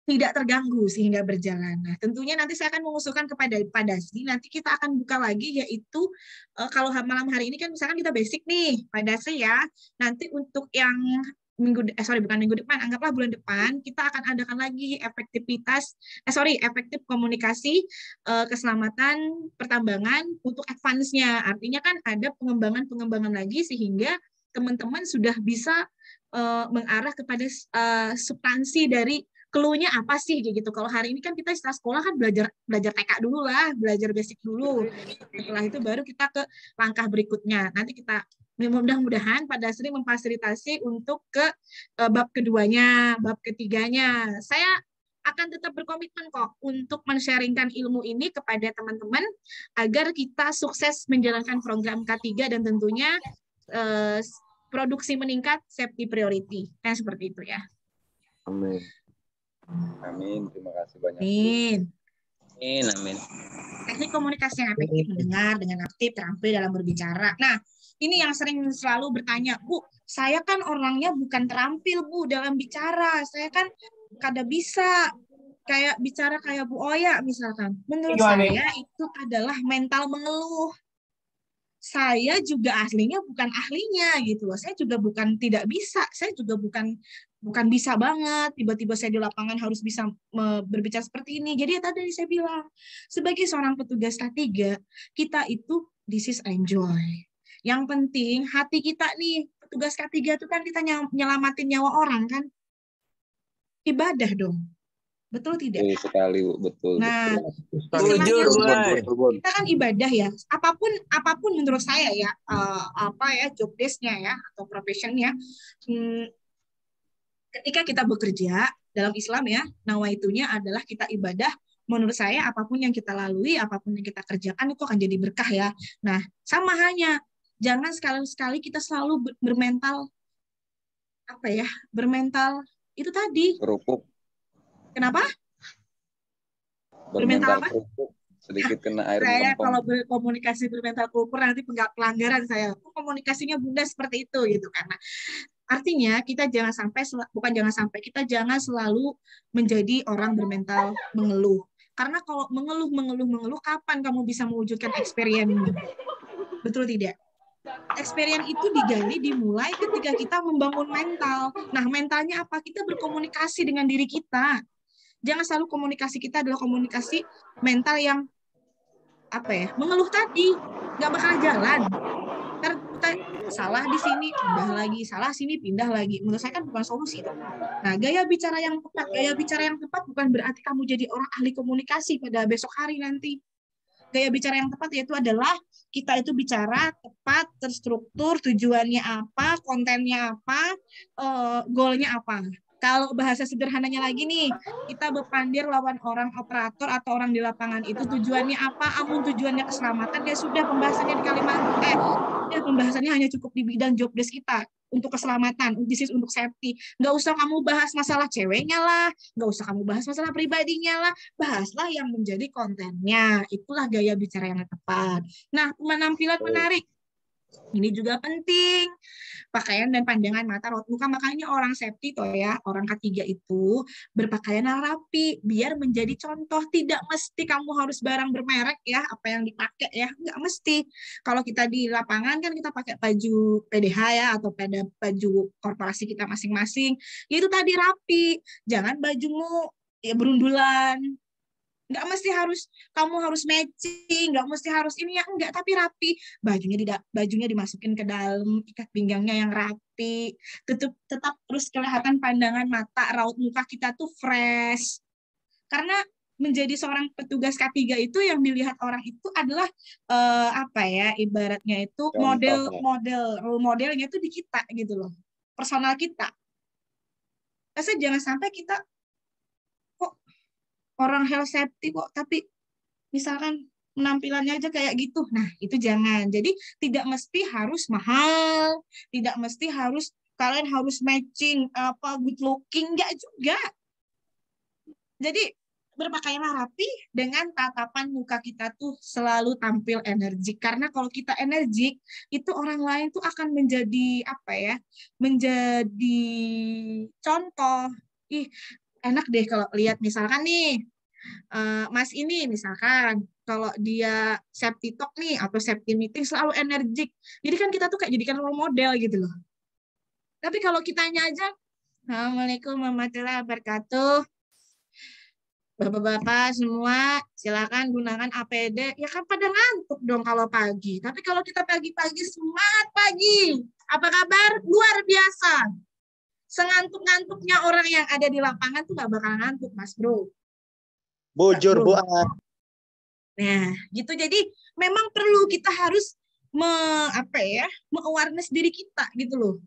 terganggu sehingga berjalan. Nah, tentunya nanti saya akan mengusulkan kepada Pak Dasri, nanti kita akan buka lagi yaitu kalau malam hari ini kan misalkan kita basic nih Pak Dasri ya. Nanti untuk yang bukan minggu depan, anggaplah bulan depan kita akan adakan lagi efektif komunikasi keselamatan pertambangan untuk advance-nya. Artinya kan ada pengembangan lagi sehingga teman-teman sudah bisa mengarah kepada substansi dari clue-nya apa sih gitu. Kalau hari ini kan kita setelah sekolah kan belajar TK dulu lah, belajar basic dulu. Setelah itu baru kita ke langkah berikutnya. Nanti kita mudah-mudahan Pak Dasri memfasilitasi untuk ke bab keduanya, bab ketiganya. Saya akan tetap berkomitmen kok untuk men-sharingkan ilmu ini kepada teman-teman agar kita sukses menjalankan program K3 dan tentunya produksi meningkat, safety priority. Nah, seperti itu ya. Amin. Amin, terima kasih banyak. Amin. Amin. Teknik komunikasi yang efektif, mendengar dengan aktif, terampil dalam berbicara. Nah, ini yang sering selalu bertanya, Bu, saya kan orangnya bukan terampil, Bu, dalam bicara. Saya kan kada bisa kayak bicara kayak Bu Oya misalkan. Menurut saya itu adalah mental mengeluh. Saya juga aslinya bukan ahlinya gitu loh. Saya juga bukan tidak bisa. Saya juga bukan bisa banget. Tiba-tiba saya di lapangan harus bisa berbicara seperti ini. Jadi ya tadi saya bilang, sebagai seorang petugas K3, kita itu this is enjoy. Yang penting hati kita nih, petugas K3 itu kan kita nyelamatin nyawa orang kan. Ibadah dong. Betul tidak? Betul sekali, betul. Nah, betul. kita kan ibadah ya. Apapun menurut saya ya, job desk-nya ya atau profession-nya, ketika kita bekerja dalam Islam ya, nawaitunya adalah kita ibadah. Menurut saya apapun yang kita lalui, apapun yang kita kerjakan itu akan jadi berkah ya. Nah, sama halnya, jangan sekali-sekali kita selalu bermental apa ya? Bermental itu tadi. Kerupuk. Kenapa? Bermental apa? Kerupuk. Sedikit kena air Saya melempem. kalau berkomunikasi bermental kuper nanti pelanggaran saya. Komunikasinya Bunda seperti itu gitu karena artinya kita jangan sampai kita jangan selalu menjadi orang bermental mengeluh. Karena kalau mengeluh, kapan kamu bisa mewujudkan experience? Betul tidak? Experience itu dimulai ketika kita membangun mental. Nah, mentalnya apa? Kita berkomunikasi dengan diri kita. Jangan selalu komunikasi kita adalah komunikasi mental yang apa ya? Mengeluh tadi, nggak bakal jalan. Kita salah di sini, pindah lagi, salah sini, pindah lagi. Menurut saya kan bukan solusi. Nah, gaya bicara yang tepat bukan berarti kamu jadi orang ahli komunikasi pada besok hari nanti. Gaya bicara yang tepat yaitu adalah kita itu bicara tepat, terstruktur, tujuannya apa, kontennya apa, goalnya apa. Kalau bahasa sederhananya lagi nih, kita berpandir lawan orang operator atau orang di lapangan itu tujuannya apa? Amun tujuannya keselamatan, ya sudah pembahasannya di pembahasannya hanya cukup di bidang job desk kita untuk keselamatan, bisnis untuk safety. Nggak usah kamu bahas masalah ceweknya lah, nggak usah kamu bahas masalah pribadinya lah, bahaslah yang menjadi kontennya. Itulah gaya bicara yang tepat. Nah, penampilan menarik. Ini juga penting. Pakaian dan pandangan mata raut muka, makanya orang safety orang K3 itu berpakaian rapi biar menjadi contoh. Tidak mesti kamu harus barang bermerek ya, apa yang dipakai ya, nggak mesti. Kalau kita di lapangan kan kita pakai baju PDH ya atau pada baju korporasi kita masing-masing. Ya itu tadi rapi. Jangan bajumu ya berundulan. Nggak mesti kamu harus matching, nggak mesti harus ini ya, enggak, tapi rapi. Bajunya dimasukin ke dalam, ikat pinggangnya yang rapi, tetap terus kelihatan pandangan mata, raut muka kita tuh fresh. Karena menjadi seorang petugas K3 itu yang dilihat orang itu adalah ibaratnya itu role modelnya itu di kita gitu loh, personal kita. Jangan sampai kita orang health safety kok, tapi misalkan penampilannya aja kayak gitu. Nah, itu jangan. Jadi tidak mesti harus mahal, tidak mesti kalian harus matching good looking, enggak juga. Jadi berpakaianlah rapi dengan tatapan muka kita tuh selalu tampil energik. Karena kalau kita energik, itu orang lain tuh akan menjadi menjadi contoh. Enak deh kalau lihat misalkan nih Mas ini misalkan kalau dia safety talk nih atau safety meeting selalu energik, jadi kan kita tuh kayak jadikan role model gitu loh. Tapi kalau kitanya aja, Assalamualaikum warahmatullahi wabarakatuh, bapak-bapak semua silakan gunakan APD, ya kan pada ngantuk dong kalau pagi. Tapi kalau kita pagi-pagi semangat pagi, apa kabar? Luar biasa. Sengantuk-ngantuknya orang yang ada di lapangan tuh gak bakal ngantuk, Mas Bro. Bujur, Bu. Nah, gitu. Jadi memang perlu kita harus me-awareness diri kita gitu loh.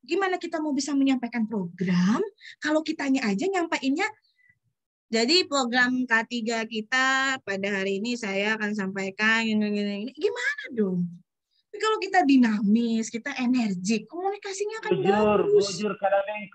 Gimana kita mau bisa menyampaikan program kalau kitanya aja nyampainnya. Jadi program K3 kita pada hari ini saya akan sampaikan ini. Gimana dong? Tapi kalau kita dinamis, kita energik, komunikasinya akan bagus. Bujur kadang-kadang.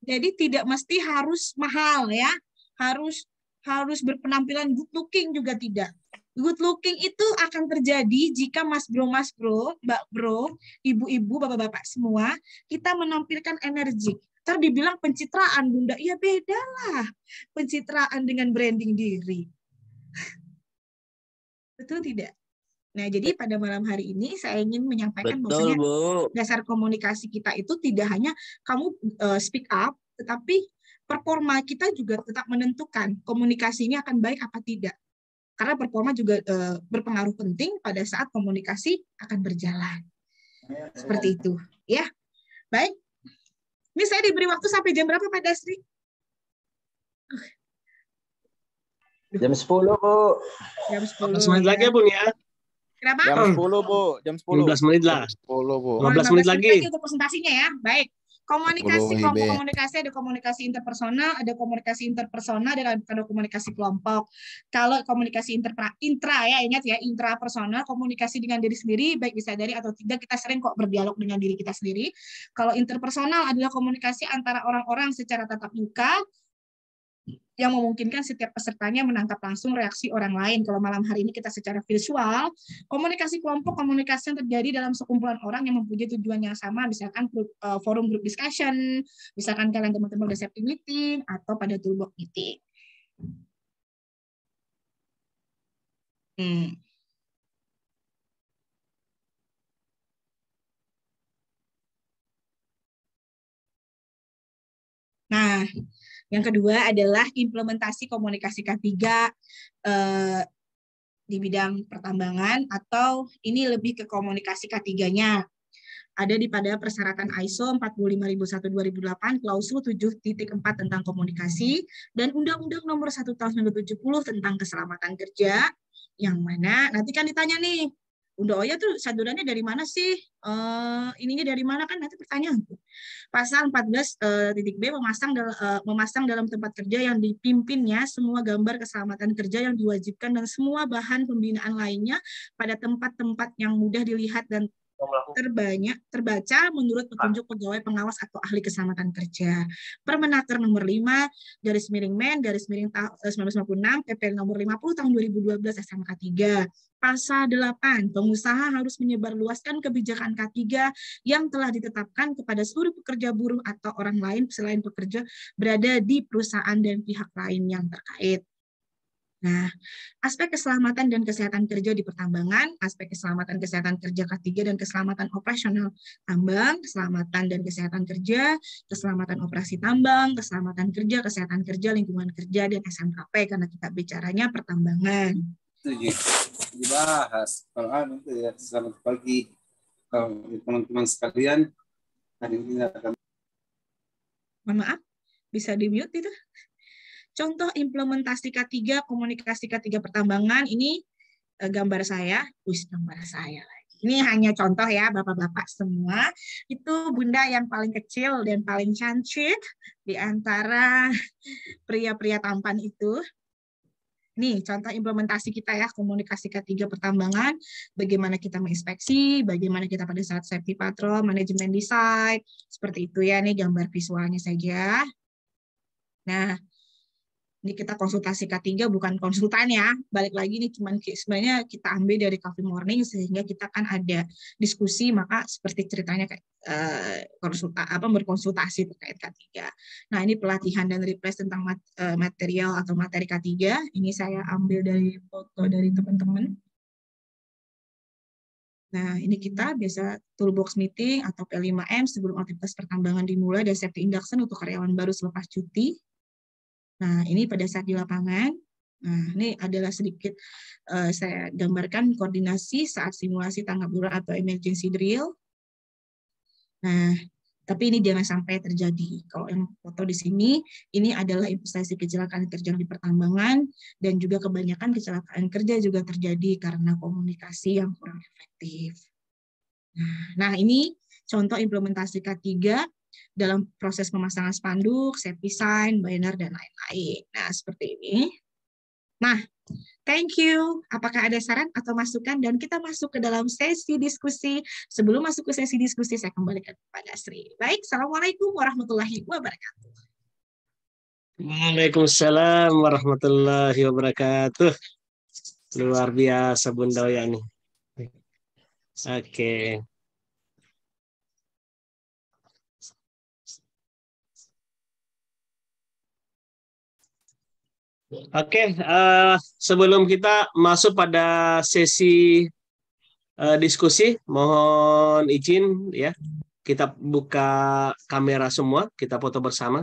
Jadi tidak mesti harus mahal ya. Harus berpenampilan good looking juga tidak. Good looking itu akan terjadi jika Mas Bro, Mbak Bro, ibu-ibu, bapak-bapak semua kita menampilkan energi. Ntar dibilang pencitraan, Bunda. Ya beda lah. Pencitraan dengan branding diri. Betul tidak? Nah, jadi pada malam hari ini saya ingin menyampaikan bahwasanya dasar komunikasi kita itu tidak hanya kamu speak up, tetapi performa kita juga tetap menentukan komunikasinya akan baik apa tidak. Karena performa juga berpengaruh penting pada saat komunikasi akan berjalan. Seperti itu, ya. Baik. Ini saya diberi waktu sampai jam berapa, Pak Dasri? Jam 10, Bu. Jam 10. Semangat lagi ya, Bun ya. Kenapa? Jam 10, Bu. Jam 10. 15 menit lah. 10, Bu. 15 menit lagi. Untuk presentasinya ya. Baik. Komunikasi 10 kelompok WIB. komunikasi, ada komunikasi interpersonal, ada komunikasi interpersonal, dan ada komunikasi kelompok. Kalau komunikasi intra ya, ingat ya, intrapersonal, komunikasi dengan diri sendiri, baik disadari atau tidak, kita sering kok berdialog dengan diri kita sendiri. Kalau interpersonal adalah komunikasi antara orang-orang secara tatap muka, yang memungkinkan setiap pesertanya menangkap langsung reaksi orang lain. Kalau malam hari ini kita secara visual, komunikasi kelompok, komunikasi yang terjadi dalam sekumpulan orang yang mempunyai tujuan yang sama, misalkan forum group discussion, misalkan kalian teman-teman udah safety meeting, atau pada toolbox meeting. Nah, yang kedua adalah implementasi komunikasi K3 di bidang pertambangan, atau ini lebih ke komunikasi K3-nya. Ada di pada persyaratan ISO 45001/2008 klausul 7.4 tentang komunikasi dan Undang-Undang Nomor 1 Tahun 1970 tentang keselamatan kerja, yang mana nanti kan ditanya nih, Bunda Oya tuh sadurannya dari mana sih? Ininya dari mana, kan nanti pertanyaan. Pasal 14.b memasang dalam tempat kerja yang dipimpinnya semua gambar keselamatan kerja yang diwajibkan dan semua bahan pembinaan lainnya pada tempat-tempat yang mudah dilihat dan terbaca menurut petunjuk pegawai pengawas atau ahli keselamatan kerja. Permenaker nomor 5 /Men /1996 PP nomor 50 tahun 2012 SMK 3. Pasal 8, pengusaha harus menyebarluaskan kebijakan K3 yang telah ditetapkan kepada seluruh pekerja buruh atau orang lain selain pekerja berada di perusahaan dan pihak lain yang terkait. Nah, aspek keselamatan dan kesehatan kerja di pertambangan, aspek keselamatan kesehatan kerja K3 dan keselamatan operasional tambang, keselamatan dan kesehatan kerja, keselamatan operasi tambang, keselamatan kerja, kesehatan kerja, lingkungan kerja, dan SMKP, karena kita bicaranya pertambangan. Dibahas. Kalau itu ya, selamat pagi teman-teman sekalian. Hari ini akan... Mohon maaf, bisa di-mute itu. Contoh implementasi K3, komunikasi K3 pertambangan, ini gambar saya. Gambar saya lagi. Ini hanya contoh ya, Bapak-Bapak semua. Itu Bunda yang paling kecil dan paling cantik di antara pria-pria tampan itu. Nih, contoh implementasi kita ya, komunikasi K3 pertambangan, bagaimana kita menginspeksi, bagaimana kita pada saat safety patrol, manajemen desain, seperti itu ya, nih gambar visualnya saja. Nah, ini kita konsultasi K3, bukan konsultan ya, balik lagi nih, cuman sebenarnya kita ambil dari Coffee Morning, sehingga kita kan ada diskusi, maka seperti ceritanya kayak berkonsultasi terkait K3. Nah, ini pelatihan dan replace tentang material atau materi K3, ini saya ambil dari foto dari teman-teman. Nah, ini kita biasa toolbox meeting atau P5M sebelum aktivitas pertambangan dimulai dan safety induction untuk karyawan baru selepas cuti. Nah, ini pada saat di lapangan. Nah, ini adalah sedikit saya gambarkan koordinasi saat simulasi tanggap darurat atau emergency drill. Nah, tapi ini jangan sampai terjadi. Kalau yang foto di sini, ini adalah investasi kecelakaan kerja di pertambangan, dan juga kebanyakan kecelakaan kerja juga terjadi karena komunikasi yang kurang efektif. Nah, ini contoh implementasi K3 dalam proses pemasangan spanduk, safety sign, banner, dan lain-lain. Nah, seperti ini. Nah, thank you. Apakah ada saran atau masukan? Dan kita masuk ke dalam sesi diskusi. Sebelum masuk ke sesi diskusi, saya kembalikan kepada Sri. Baik, Assalamualaikum warahmatullahi wabarakatuh. Waalaikumsalam warahmatullahi wabarakatuh. Luar biasa Bunda Oya nih. Oke. Oke, sebelum kita masuk pada sesi diskusi, mohon izin ya, kita buka kamera semua, kita foto bersama.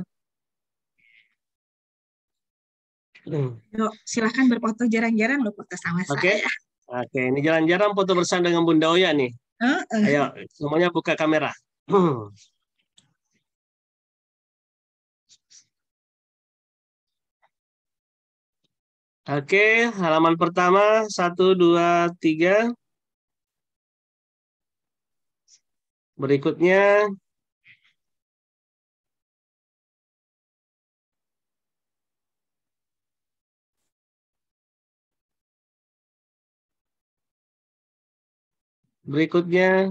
Yuk, silahkan berfoto, jarang-jarang lo foto sama saya. Oke, ini jalan-jalan foto bersama dengan Bunda Oya nih. Ayo, semuanya buka kamera. Oke, halaman pertama, 1, 2, 3. Berikutnya berikutnya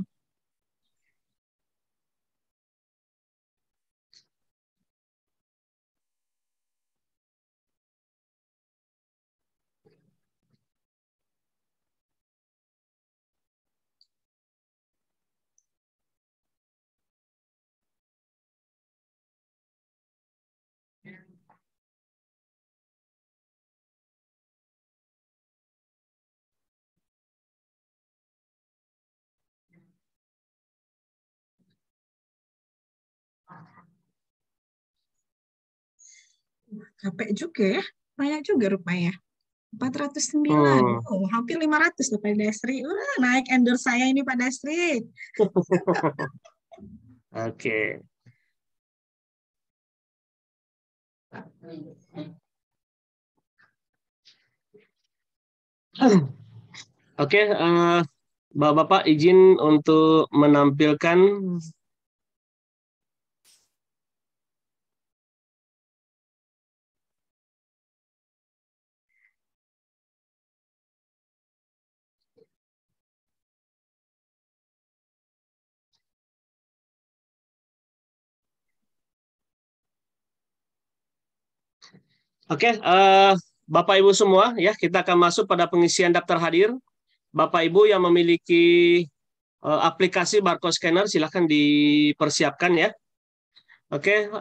Capek juga ya. Banyak juga rupanya. 409. hmm, Oh, hampir 500 loh Pak Dasri. Wah, naik endorse saya ini Pak Dasri. oke. Oke, Bapak-Bapak izin untuk menampilkan. Oke, Bapak Ibu semua ya, kita akan masuk pada pengisian daftar hadir. Bapak Ibu yang memiliki aplikasi barcode scanner silahkan dipersiapkan ya. Oke,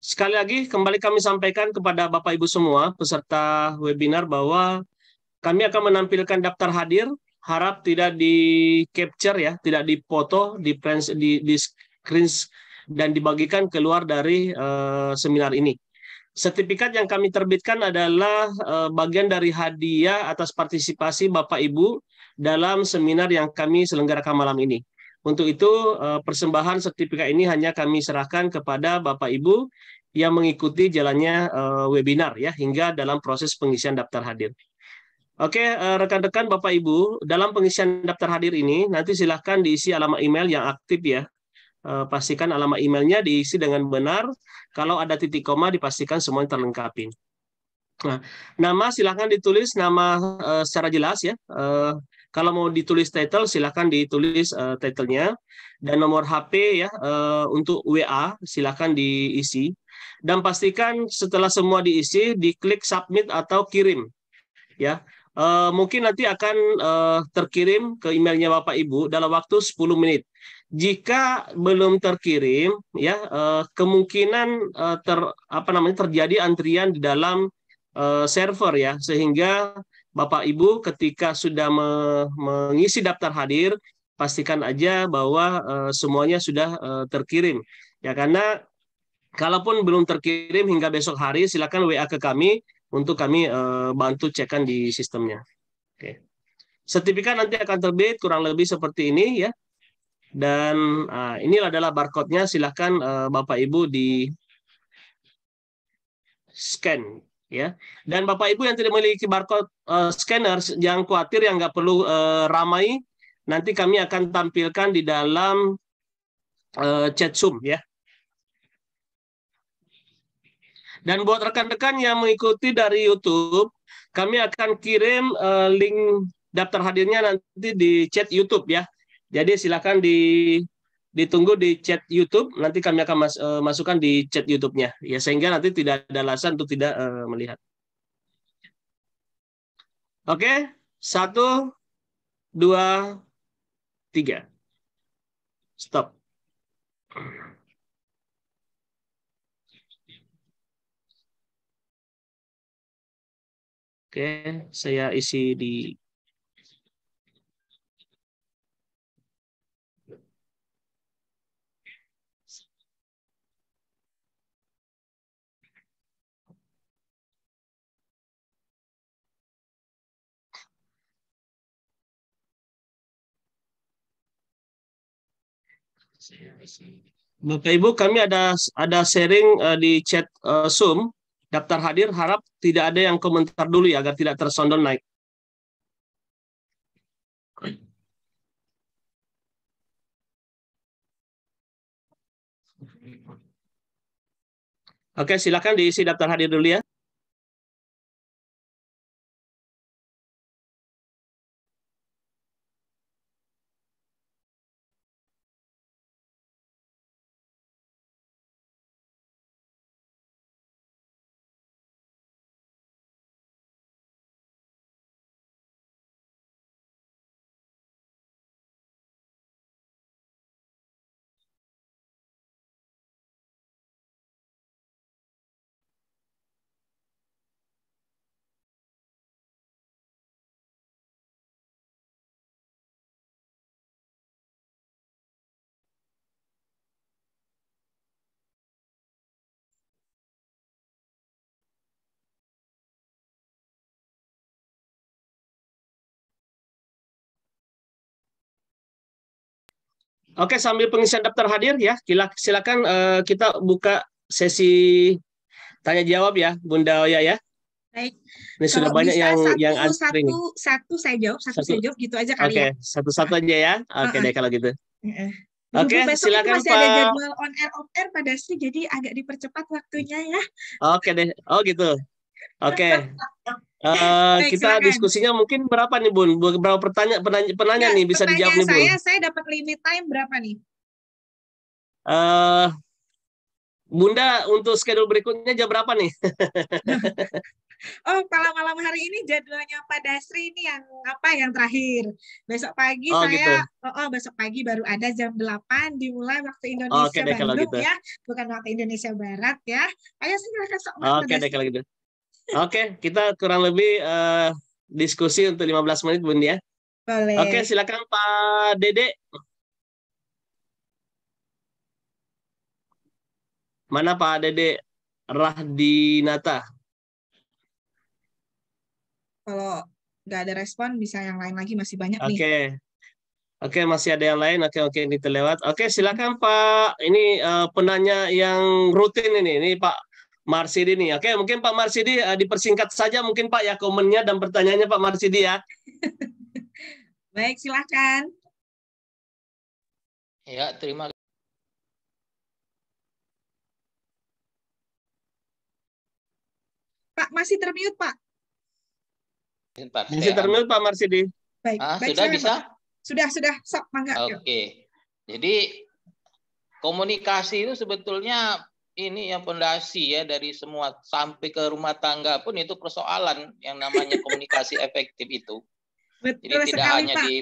sekali lagi kembali kami sampaikan kepada Bapak Ibu semua peserta webinar bahwa kami akan menampilkan daftar hadir. Harap tidak di capture ya, tidak difoto, di screen dan dibagikan keluar dari seminar ini. Sertifikat yang kami terbitkan adalah bagian dari hadiah atas partisipasi Bapak Ibu dalam seminar yang kami selenggarakan malam ini. Untuk itu, persembahan sertifikat ini hanya kami serahkan kepada Bapak Ibu yang mengikuti jalannya webinar ya hingga dalam proses pengisian daftar hadir. Oke, rekan-rekan Bapak Ibu, dalam pengisian daftar hadir ini nanti silahkan diisi alamat email yang aktif ya. Pastikan alamat emailnya diisi dengan benar. Kalau ada titik koma dipastikan semuanya terlengkapi. Nah, nama silahkan ditulis nama secara jelas ya. Kalau mau ditulis title silahkan ditulis titlenya dan nomor HP ya untuk WA silahkan diisi dan pastikan setelah semua diisi diklik submit atau kirim ya. Mungkin nanti akan terkirim ke emailnya Bapak Ibu dalam waktu 10 menit. Jika belum terkirim, ya kemungkinan terjadi antrian di dalam server ya, sehingga Bapak Ibu ketika sudah mengisi daftar hadir, pastikan aja bahwa semuanya sudah terkirim. Ya karena kalaupun belum terkirim hingga besok hari, silakan WA ke kami untuk kami bantu cekkan di sistemnya. Oke. Sertifikat nanti akan terbit kurang lebih seperti ini ya. Dan ini adalah barcode-nya, silahkan Bapak Ibu di scan ya. Dan Bapak Ibu yang tidak memiliki barcode scanner, jangan khawatir yang nggak perlu ramai. Nanti kami akan tampilkan di dalam chat Zoom ya. Dan buat rekan-rekan yang mengikuti dari YouTube, kami akan kirim link daftar hadirnya nanti di chat YouTube ya. Jadi silakan ditunggu di chat YouTube, nanti kami akan masukkan di chat YouTube-nya ya sehingga nanti tidak ada alasan untuk tidak melihat. Oke, 1, 2, 3. Stop. Oke, saya isi di Bapak Ibu, kami ada sharing di chat Zoom daftar hadir, harap tidak ada yang komentar dulu ya agar tidak tersondol naik. Oke, silakan diisi daftar hadir dulu ya. Oke, sambil pengisian daftar hadir ya, silakan kita buka sesi tanya jawab ya, Bunda Oya ya. Baik. Ini sudah Kalau banyak bisa yang antri nih. satu saya jawab gitu aja kali Oke, ya. satu-satu aja ya. Oke deh kalau gitu. Berhubung Oke, besok itu silakan masih ada Pak. jadwal on air off air pada sih, jadi agak dipercepat waktunya ya. Oke deh. Oh gitu. Oke. Baik, Kita silakan. diskusinya mungkin berapa nih Bun? Berapa penanya Ya, nih bisa dijawab nih Bun? saya dapat limit time berapa nih? Bunda untuk schedule berikutnya jam berapa nih? Oh, malam hari ini jadwalnya Pak Dasri ini yang terakhir. Besok pagi Oh saya gitu. besok pagi baru ada jam 8 dimulai waktu Oke Indonesia deh kalau Bandung gitu. ya, bukan waktu Indonesia Barat ya. Ayo silakan sok Pak Oke deh Dasri. kalau gitu. Oke, kita kurang lebih diskusi untuk 15 menit Bun ya. Boleh. Oke, silakan Pak Dede. Mana Pak Dede Rahdinata? Kalau nggak ada respon, bisa yang lain lagi, masih banyak nih. Oke, masih ada yang lain. Oke, ini terlewat. Oke, silakan Pak. Ini penanya yang rutin ini Pak Marsidi nih. Oke, mungkin Pak Marsidi dipersingkat saja mungkin Pak ya komennya dan pertanyaannya Pak Marsidi ya. Baik, silakan. Ya, terima kasih. Pak, masih termute Pak. Masih termute Pak Marsidi. Baik, Sudah bisa? Pak. Sudah, sok mangga. Oke. Jadi komunikasi itu sebetulnya ini yang fondasi ya dari semua sampai ke rumah tangga pun itu persoalan yang namanya komunikasi efektif itu. Betul Jadi tidak sekali, hanya Pak. di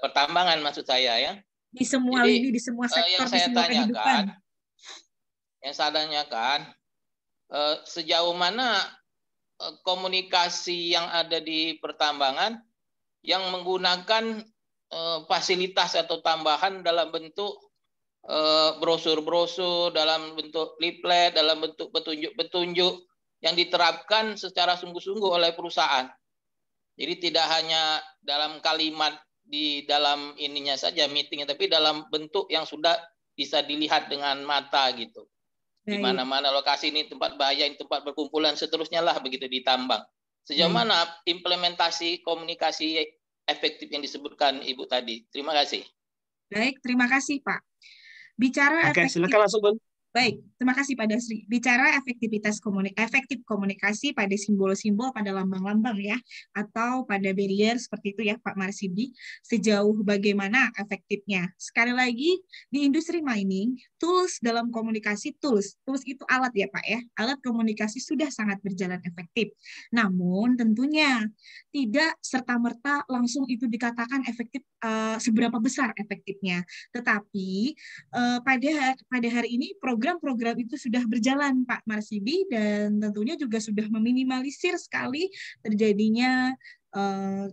pertambangan maksud saya ya. Di semua lini, di semua sektor, di semua kehidupan. Yang saya tanyakan, sejauh mana komunikasi yang ada di pertambangan yang menggunakan fasilitas atau tambahan dalam bentuk brosur-brosur, dalam bentuk leaflet, dalam bentuk petunjuk-petunjuk yang diterapkan secara sungguh-sungguh oleh perusahaan. Jadi tidak hanya dalam kalimat di dalam ininya saja meetingnya, tapi dalam bentuk yang sudah bisa dilihat dengan mata gitu. Di mana-mana lokasi ini tempat bahaya, ini tempat berkumpulan, seterusnya lah begitu ditambang. Sejauh mana implementasi komunikasi efektif yang disebutkan Ibu tadi? Terima kasih. Baik, terima kasih Pak. Bicara efektif. Silakan langsung Bun. Baik, terima kasih Pak Dasri. Bicara efektif komunikasi pada simbol-simbol, pada lambang-lambang ya, atau pada barrier seperti itu ya Pak Marsidi, sejauh bagaimana efektifnya. Sekali lagi, di industri mining, tools dalam komunikasi, tools itu alat ya Pak ya, alat komunikasi sudah sangat berjalan efektif. Namun tentunya tidak serta-merta langsung itu dikatakan efektif seberapa besar efektifnya. Tetapi pada hari ini program-program itu sudah berjalan Pak Marsidi, dan tentunya juga sudah meminimalisir sekali terjadinya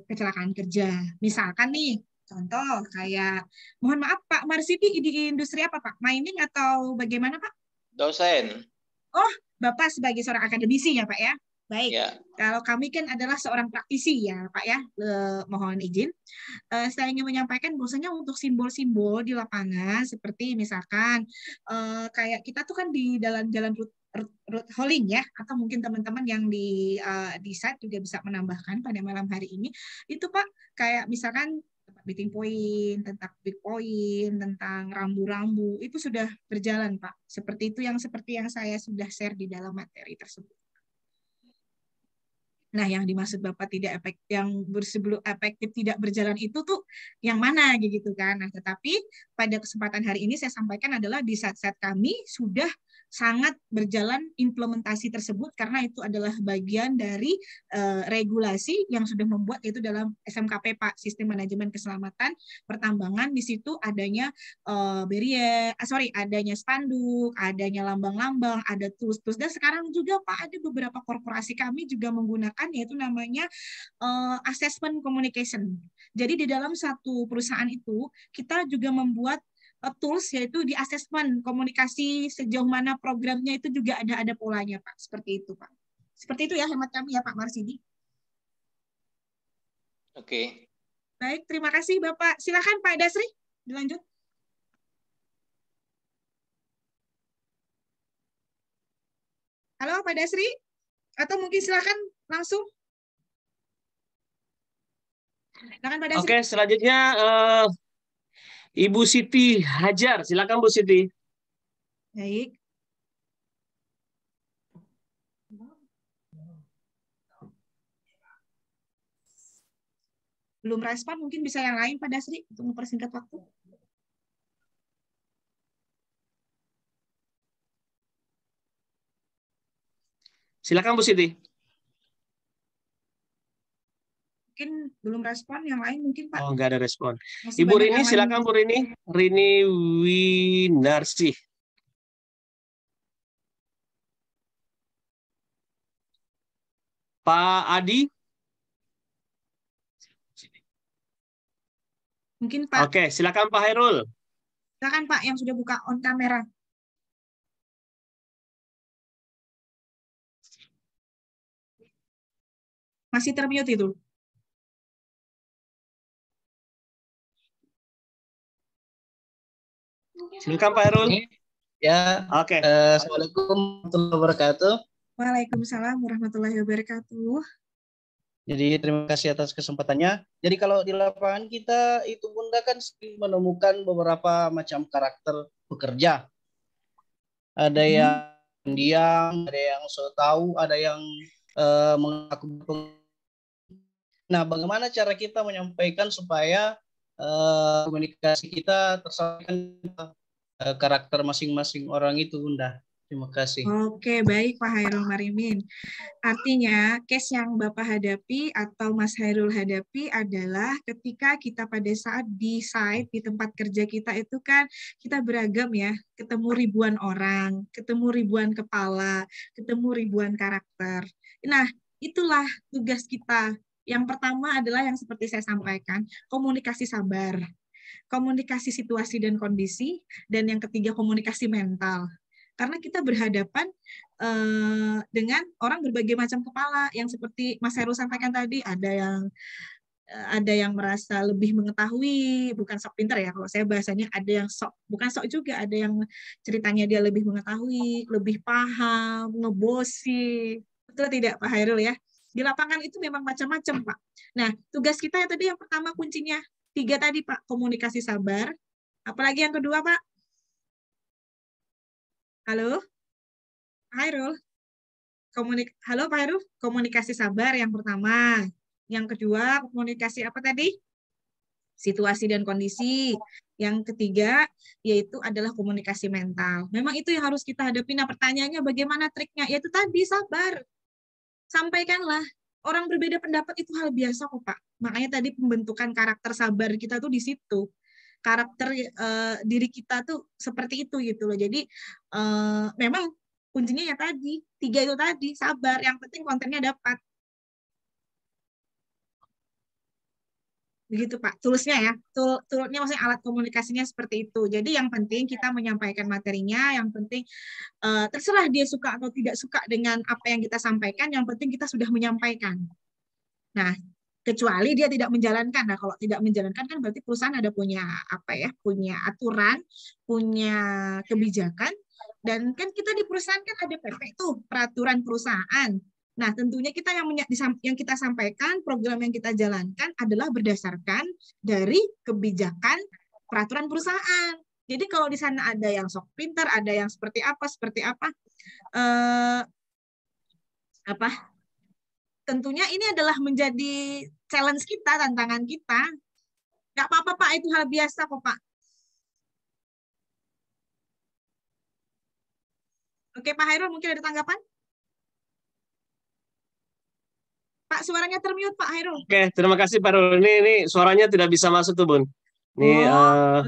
kecelakaan kerja. Misalkan nih, contoh kayak, mohon maaf Pak Marsidi di industri apa Pak? Mining atau bagaimana Pak? Dosen. Oh, Bapak sebagai seorang akademisi ya Pak ya? Baik, ya. Kalau kami kan adalah seorang praktisi ya Pak ya, mohon izin. Saya ingin menyampaikan bahwasanya untuk simbol-simbol di lapangan seperti misalkan kayak kita tuh kan di jalan route hauling ya, atau mungkin teman-teman yang di site juga bisa menambahkan pada malam hari ini itu Pak, kayak misalkan tempat meeting point, tentang big point, tentang rambu-rambu, itu sudah berjalan, Pak. Seperti yang saya sudah share di dalam materi tersebut. Nah, yang dimaksud Bapak tidak efektif, yang sebelum efektif tidak berjalan itu tuh yang mana gitu kan. Nah, tetapi pada kesempatan hari ini saya sampaikan adalah di saat-saat kami sudah sangat berjalan implementasi tersebut karena itu adalah bagian dari regulasi yang sudah membuat yaitu dalam SMKP Pak, Sistem Manajemen Keselamatan Pertambangan. Di situ adanya adanya spanduk, adanya lambang-lambang, ada tools-tools, dan sekarang juga Pak ada beberapa korporasi kami juga menggunakan yaitu namanya assessment communication. Jadi di dalam satu perusahaan itu kita juga membuat tools yaitu di assessment komunikasi sejauh mana programnya itu juga ada polanya Pak. Seperti itu Pak. Seperti itu ya hemat kami ya Pak Marsidi. Oke. Baik, terima kasih Bapak. Silakan Pak Dasri dilanjut. Halo Pak Dasri, atau mungkin silakan langsung. Silakan Pak Dasri. Oke, selanjutnya Ibu Siti Hajar. Silakan Bu Siti. Baik. Belum respon, mungkin bisa yang lain Pak Dasri untuk mempersingkat waktu. Silakan Bu Siti. Mungkin belum respon, yang lain mungkin Pak. Oh, nggak ada respon. Masih Ibu banyak Rini, yang silakan lain. Bu Rini. Rini Winarsih. Pak Adi. Mungkin Pak. Oke, silakan Pak Hairul. Silakan Pak yang sudah buka on kamera. Masih termute itu. Silakan Pak Hairul. Ya, Oke. Assalamualaikum warahmatullahi wabarakatuh. Waalaikumsalam warahmatullahi wabarakatuh. Jadi terima kasih atas kesempatannya. Jadi kalau di lapangan kita itu Bunda kan sering menemukan beberapa macam karakter pekerja. Ada yang diam, ada yang so tahu, ada yang mengaku. Nah, bagaimana cara kita menyampaikan supaya komunikasi kita tersampaikan karakter masing-masing orang itu, Bunda? Terima kasih. Oke, baik Pak Hairul Marimin. Artinya, case yang Bapak hadapi atau Mas Hairul hadapi adalah ketika kita pada saat di site, di tempat kerja kita itu kan kita beragam ya, ketemu ribuan orang, ketemu ribuan kepala, ketemu ribuan karakter. Nah, itulah tugas kita. Yang pertama adalah yang seperti saya sampaikan, komunikasi sabar, komunikasi situasi dan kondisi, dan yang ketiga komunikasi mental. Karena kita berhadapan dengan orang berbagai macam kepala yang seperti Mas Heru sampaikan tadi, ada yang merasa lebih mengetahui, bukan sok pinter ya, kalau saya bahasanya ada yang sok, bukan sok juga, ada yang ceritanya dia lebih mengetahui, lebih paham, ngebosi. Betul tidak Pak Hairul ya? Di lapangan itu memang macam-macam Pak. Nah, tugas kita yang tadi yang pertama kuncinya 3 tadi Pak, komunikasi sabar. Apalagi yang kedua Pak? Halo? Hairul? Halo Pak Hairul? Komunikasi sabar yang pertama. Yang kedua, komunikasi apa tadi? Situasi dan kondisi. Yang ketiga, yaitu adalah komunikasi mental. Memang itu yang harus kita hadapi. Nah, pertanyaannya bagaimana triknya? Yaitu tadi, sabar. Sampaikanlah. Orang berbeda pendapat itu hal biasa kok, Pak. Makanya tadi pembentukan karakter sabar kita tuh di situ. Karakter diri kita tuh seperti itu gitu loh. Jadi memang kuncinya ya tadi 3 itu tadi, sabar. Yang penting kontennya dapat. Begitu Pak, toolsnya ya, toolnya maksudnya alat komunikasinya seperti itu. Jadi yang penting kita menyampaikan materinya, yang penting terserah dia suka atau tidak suka dengan apa yang kita sampaikan, yang penting kita sudah menyampaikan. Nah, kecuali dia tidak menjalankan. Nah, kalau tidak menjalankan kan berarti perusahaan ada punya punya aturan, punya kebijakan, dan kan kita di perusahaan kan ada PP tuh, peraturan perusahaan. Nah, tentunya kita yang kita sampaikan, program yang kita jalankan adalah berdasarkan dari kebijakan peraturan perusahaan. Jadi kalau di sana ada yang sok pinter, ada yang seperti apa, tentunya ini adalah menjadi challenge kita, tantangan kita. Nggak apa-apa Pak, itu hal biasa kok Pak. Oke Pak Hairul, mungkin ada tanggapan? Pak, suaranya termute Pak Hairul. Oke, terima kasih Pak Hairul. Ini suaranya tidak bisa masuk tuh Bun. Ini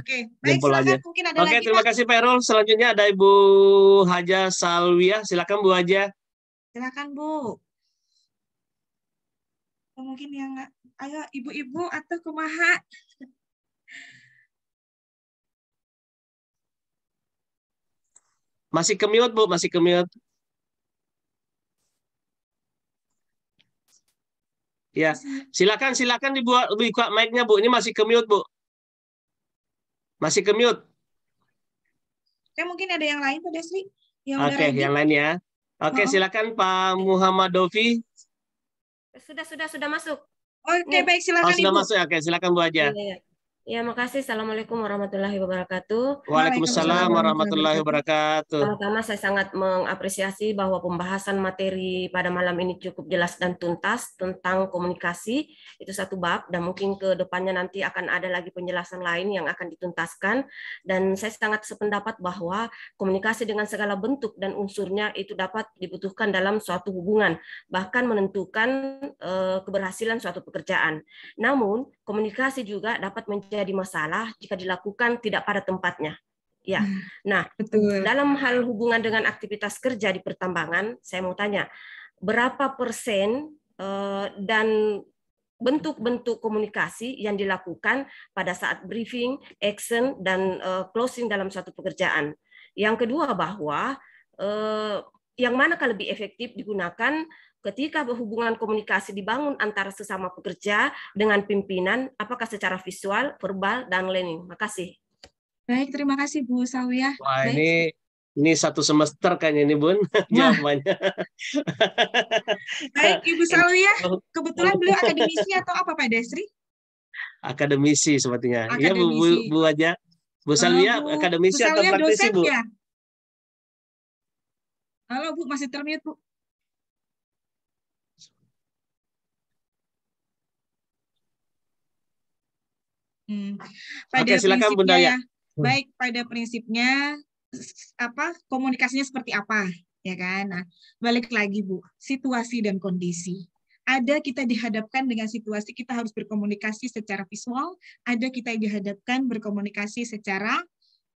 oke. Baik, jempol silakan aja. mungkin ada Oke, lagi terima Pak. kasih Pak Hairul. Selanjutnya ada Ibu Haja Salwiah. Silakan Bu Haja. Silakan Bu. Mungkin yang nggak, ayo ibu-ibu atau kumaha. Masih ke-mute Bu, masih ke-mute. Ya, silakan dibuka mic-nya Bu. Ini masih ke-mute Bu. Masih ke-mute. Mungkin ada yang lain Pak Desri yang udah Oke, ready. yang lain ya. Oke, silakan Pak Muhammad Dovi. Sudah masuk. Oke, baik, silakan sudah Ibu. masuk. Oke, silakan Bu Haja. Ya, makasih. Assalamualaikum warahmatullahi wabarakatuh. Waalaikumsalam warahmatullahi wabarakatuh. Pertama, saya sangat mengapresiasi bahwa pembahasan materi pada malam ini cukup jelas dan tuntas tentang komunikasi. Itu satu bab, dan mungkin ke depannya nanti akan ada lagi penjelasan lain yang akan dituntaskan. Dan saya sangat sependapat bahwa komunikasi dengan segala bentuk dan unsurnya itu dapat dibutuhkan dalam suatu hubungan, bahkan menentukan keberhasilan suatu pekerjaan. Namun, komunikasi juga dapat menjadi masalah jika dilakukan tidak pada tempatnya. Ya. Nah, betul. Dalam hal hubungan dengan aktivitas kerja di pertambangan, saya mau tanya, berapa persen dan bentuk-bentuk komunikasi yang dilakukan pada saat briefing, action, dan closing dalam suatu pekerjaan? Yang kedua, bahwa yang manakah lebih efektif digunakan ketika hubungan komunikasi dibangun antara sesama pekerja dengan pimpinan, apakah secara visual, verbal, dan learning? Makasih. Baik, terima kasih Bu Salwiah. Wah, baik. ini satu semester kayaknya ini Bun jawabannya. Baik, Ibu Salwiah, kebetulan beliau akademisi atau apa Pak Desri? Akademisi sepertinya. Iya Akademisi. Bu Haja. Bu Salwiah akademisi atau praktisi Bu? Ya? Halo Bu, masih termute Bu. Pada silakan Bunda ya. Baik, pada prinsipnya komunikasinya seperti apa, ya kan? Nah, balik lagi Bu, situasi dan kondisi. Ada kita dihadapkan dengan situasi kita harus berkomunikasi secara visual, ada kita dihadapkan berkomunikasi secara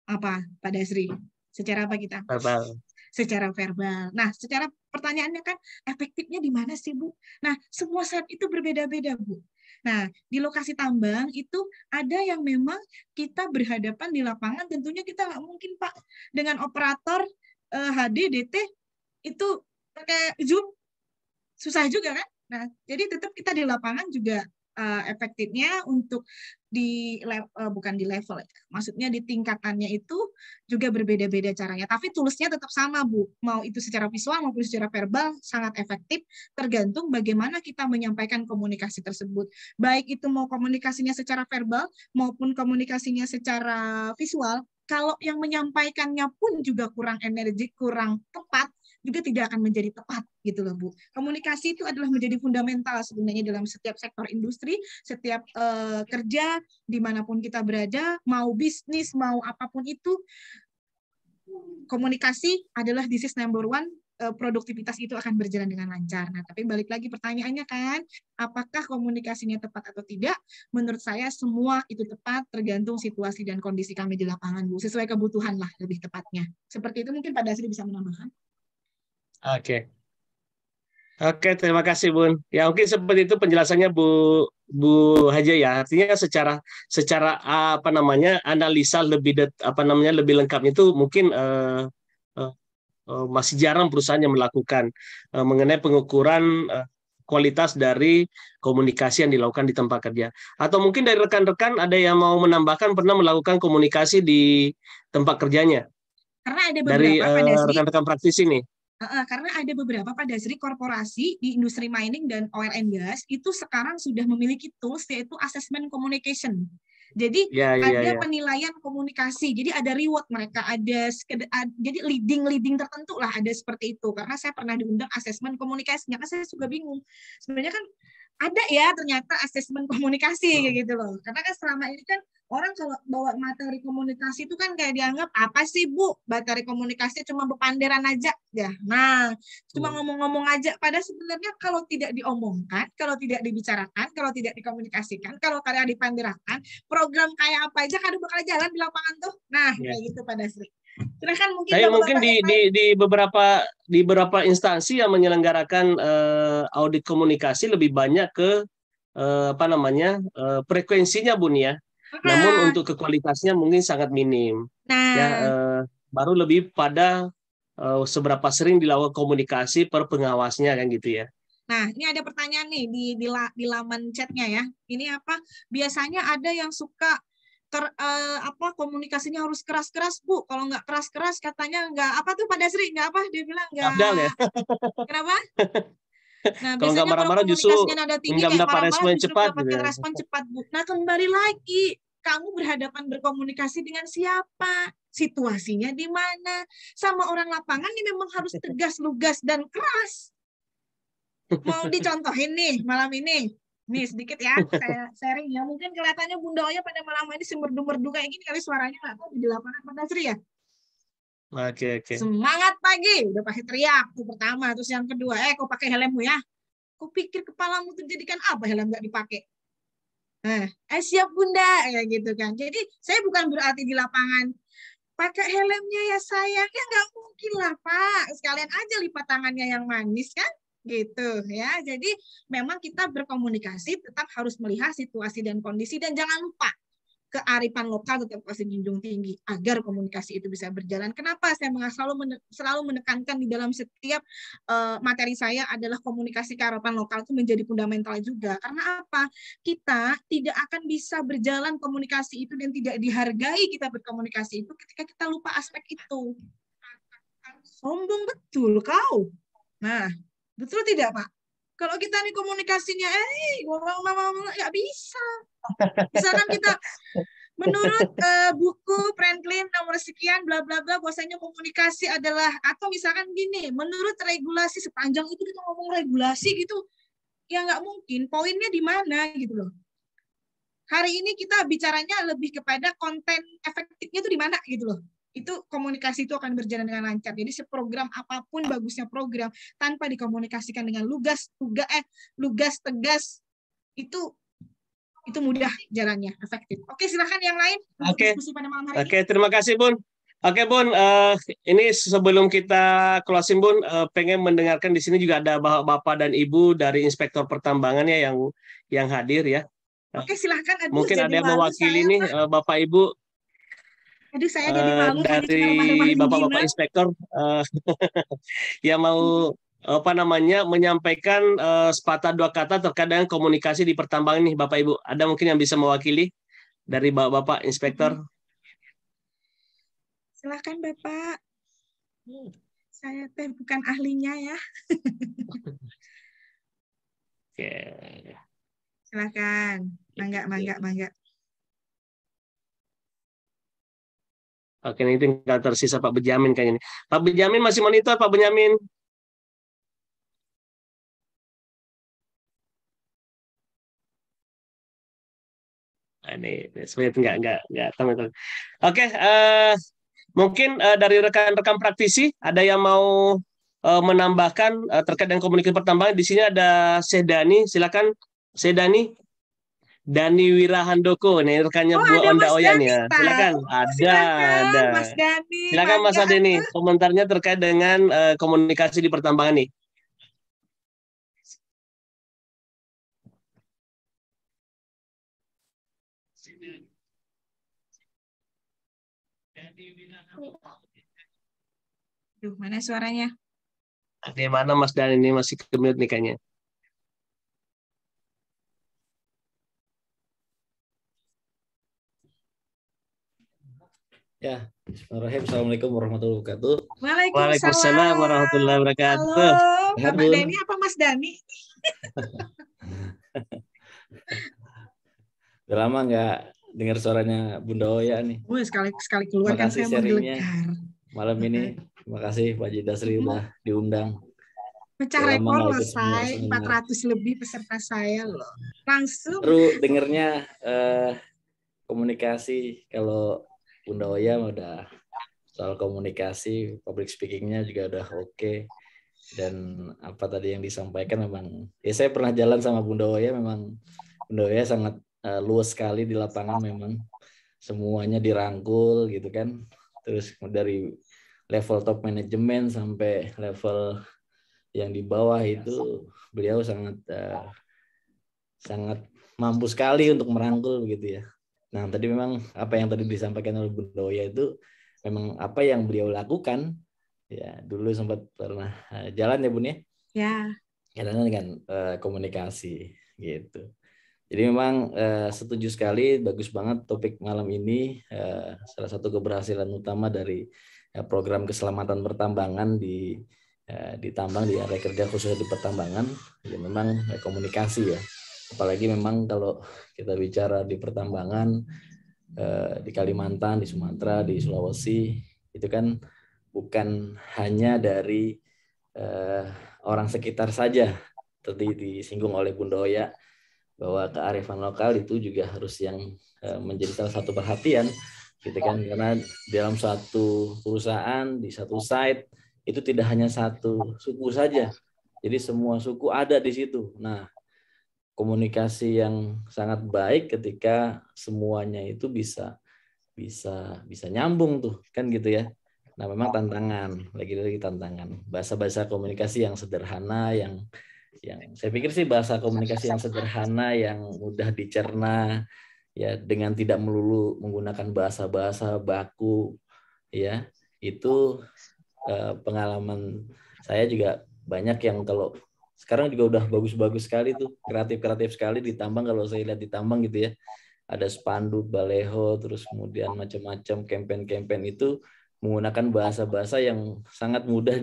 apa, Pak Dasri? Secara apa kita? Verbal. Secara verbal. Nah, secara pertanyaannya kan efektifnya di mana sih, Bu? Nah, semua saat itu berbeda-beda, Bu. Nah, di lokasi tambang itu ada yang memang kita berhadapan di lapangan, tentunya kita nggak mungkin, Pak, dengan operator HD, DT, itu pakai Zoom, susah juga kan? Nah, jadi tetap kita di lapangan juga efektifnya untuk bukan di level ya. Maksudnya di tingkatannya itu juga berbeda-beda caranya. Tapi toolsnya tetap sama, Bu. Mau itu secara visual maupun secara verbal sangat efektif, tergantung bagaimana kita menyampaikan komunikasi tersebut. Baik itu mau komunikasinya secara verbal maupun komunikasinya secara visual, kalau yang menyampaikannya pun juga kurang energik, kurang tepat, juga tidak akan menjadi tepat gitu loh Bu. Komunikasi itu adalah menjadi fundamental sebenarnya dalam setiap sektor industri, setiap kerja dimanapun kita berada, mau bisnis, mau apapun itu, komunikasi adalah this is number one, produktivitas itu akan berjalan dengan lancar. Nah, tapi balik lagi pertanyaannya kan, apakah komunikasinya tepat atau tidak? Menurut saya semua itu tepat, tergantung situasi dan kondisi kami di lapangan Bu, sesuai kebutuhan lah lebih tepatnya. Seperti itu mungkin Pak Dasri bisa menambahkan. Oke, terima kasih Bun. Ya mungkin seperti itu penjelasannya Bu Haja ya. Artinya secara apa namanya analisa lebih lebih lengkapnya itu mungkin masih jarang perusahaan yang melakukan mengenai pengukuran kualitas dari komunikasi yang dilakukan di tempat kerja. Atau mungkin dari rekan-rekan ada yang mau menambahkan pernah melakukan komunikasi di tempat kerjanya. Karena ada beberapa dari rekan-rekan praktisi ini. Karena ada beberapa Pak Dasri korporasi di industri mining dan oil and gas itu sekarang sudah memiliki tools yaitu assessment communication. Jadi ada penilaian komunikasi, jadi ada reward mereka, jadi leading tertentu lah ada seperti itu. Karena saya pernah diundang asesmen komunikasinya, kan saya juga bingung. Sebenarnya kan ada ya ternyata asesmen komunikasi kayak gitu loh. Karena kan selama ini kan orang kalau bawa materi komunikasi itu kan kayak dianggap apa sih Bu, materi komunikasi cuma bepanderan aja ya. Nah, cuma ngomong-ngomong aja. Padahal sebenarnya kalau tidak diomongkan, kalau tidak dibicarakan, kalau tidak dikomunikasikan, kalau kalian dipanderakan, program kayak apa aja kan bakal jalan di lapangan tuh. Nah, kayak gitu Pak Dasri. Silahkan mungkin di beberapa instansi yang menyelenggarakan audit komunikasi lebih banyak ke frekuensinya Bun ya. Namun untuk kekualitasnya mungkin sangat minim. Baru lebih pada seberapa sering dilakukan komunikasi per pengawasnya kan gitu ya. Nah, ini ada pertanyaan nih di laman chatnya ya. Ini apa? Biasanya ada yang suka komunikasinya harus keras-keras Bu. Kalau nggak keras-keras katanya nggak apa tuh Pak Dasri, nggak apa? Dia bilang nggak. Abdal ya. Kenapa? Nah, kalau nggak marah-marah justru nggak mendapat respon cepat. Respon cepat Bu. Nah, kembali lagi, kamu berhadapan berkomunikasi dengan siapa? Situasinya di mana? Sama orang lapangan ini memang harus tegas, lugas, dan keras. Mau dicontohin nih malam ini. Nih sedikit ya, saya sharing ya. Mungkin kelihatannya Bunda Oya pada malam ini merdu-merdu kayak gini kali suaranya nggak tahu di lapangan Pak Dasri ya. Oke. Semangat pagi, udah pakai teriak tuh pertama, terus yang kedua, kau pakai helmmu ya. Kau pikir kepalamu tuh jadikan apa helm nggak dipakai? Siap Bunda, ya gitu kan. Jadi saya bukan berarti di lapangan pakai helmnya ya sayang, ya nggak mungkin lah Pak. Sekalian aja lipat tangannya yang manis kan. Gitu ya. Jadi memang kita berkomunikasi tetap harus melihat situasi dan kondisi dan jangan lupa kearifan lokal tetap harus dijunjung tinggi agar komunikasi itu bisa berjalan. Kenapa saya selalu menekankan di dalam setiap materi saya adalah komunikasi kearifan lokal itu menjadi fundamental juga. Karena apa? Kita tidak akan bisa berjalan komunikasi itu dan tidak dihargai kita berkomunikasi itu ketika kita lupa aspek itu. Sombong betul kau. Nah, betul tidak Pak? Kalau kita nih komunikasinya, nggak bisa. Misalkan kita menurut buku Franklin nomor sekian, bla bla bla, bahwasanya komunikasi adalah, atau misalkan gini, menurut regulasi sepanjang itu kita ngomong regulasi gitu, ya nggak mungkin. Poinnya di mana gitu loh. Hari ini kita bicaranya lebih kepada konten efektifnya itu di mana gitu loh. Itu komunikasi itu akan berjalan dengan lancar. Jadi seprogram apapun bagusnya program tanpa dikomunikasikan dengan lugas, tegas, itu mudah jalannya, efektif. Oke, silakan yang lain. Diskusi pada malam hari ini. Terima kasih Bun. Oke Bun, ini sebelum kita closing Bun, pengen mendengarkan di sini juga ada bapak dan ibu dari Inspektor Pertambangan ya yang hadir ya. Oke, silakan. Mungkin ada yang mewakili nih Bapak Ibu. Aduh, saya jadi malu dari bapak-bapak inspektor yang mau menyampaikan sepatah dua kata terkait dengan komunikasi di pertambangan nih Bapak Ibu. Ada mungkin yang bisa mewakili dari bapak-bapak inspektor? Silakan Bapak. Saya bukan ahlinya ya. Oke. Silakan. Mangga. Oke, ini tinggal tersisa Pak Benjamin kayaknya. Pak Benjamin masih monitor, Pak Benjamin. Ini sebenarnya nggak tahu. Oke, mungkin dari rekan-rekan praktisi ada yang mau menambahkan terkait dengan komunikasi pertambangan. Di sini ada Sedani, silakan Sedani. Dani Wirahandoko, nih rekannya Bu Onda Oya nih ya. Silakan. Ada. Mas Dani. Silakan Mas Dani, komentarnya terkait dengan komunikasi di pertambangan nih. Duh, mana suaranya? Di mana Mas Dani ini masih ke-mute nih kayaknya. Ya, bismillahirrahmanirrahim. Assalamualaikum warahmatullahi wabarakatuh. Waalaikumsalam warahmatullahi wabarakatuh. Halo, Sehat, Bapak Bun? Dani apa Mas Dani? Udah lama nggak dengar suaranya Bunda Oya nih. Sekali keluar kan Makasih saya sharingnya menggelegar. malam ini. Terima kasih Pak Jidasri udah diundang. Pecah Udah lama rekor nggak loh ikut seminar. saya, 400 lebih peserta saya loh. Langsung. Seru dengernya komunikasi. Kalau Bunda Oya udah soal komunikasi, public speakingnya juga udah oke. Dan apa tadi yang disampaikan memang, ya saya pernah jalan sama Bunda Oya, memang Bunda Oya sangat luas sekali di lapangan, memang semuanya dirangkul gitu kan. Terus dari level top manajemen sampai level yang di bawah itu beliau sangat mampu sekali untuk merangkul begitu ya. Nah tadi memang apa yang tadi disampaikan oleh Bunda Oya itu memang apa yang beliau lakukan ya. Dulu sempat pernah jalan ya Bun ya. Ya. Jalan dengan komunikasi gitu. Jadi memang setuju sekali, bagus banget topik malam ini. Salah satu keberhasilan utama dari program keselamatan pertambangan di tambang, di area kerja khususnya di pertambangan, ya memang komunikasi ya. Apalagi memang kalau kita bicara di pertambangan di Kalimantan, di Sumatera, di Sulawesi, itu kan bukan hanya dari orang sekitar saja, tadi disinggung oleh Bunda Oya bahwa kearifan lokal itu juga harus yang menjadi salah satu perhatian gitu kan, karena dalam suatu perusahaan di satu site itu tidak hanya satu suku saja, jadi semua suku ada di situ. Nah komunikasi yang sangat baik ketika semuanya itu bisa nyambung tuh kan gitu ya. Nah memang tantangan, lagi-lagi tantangan, bahasa komunikasi yang sederhana, yang saya pikir sih bahasa komunikasi yang sederhana, yang mudah dicerna ya, dengan tidak melulu menggunakan bahasa baku ya. Itu pengalaman saya juga banyak yang kalau sekarang juga udah bagus-bagus sekali tuh, kreatif sekali di tambang. Kalau saya lihat di tambang gitu ya, ada spanduk, baleho, terus kemudian macam-macam campaign itu menggunakan bahasa yang sangat mudah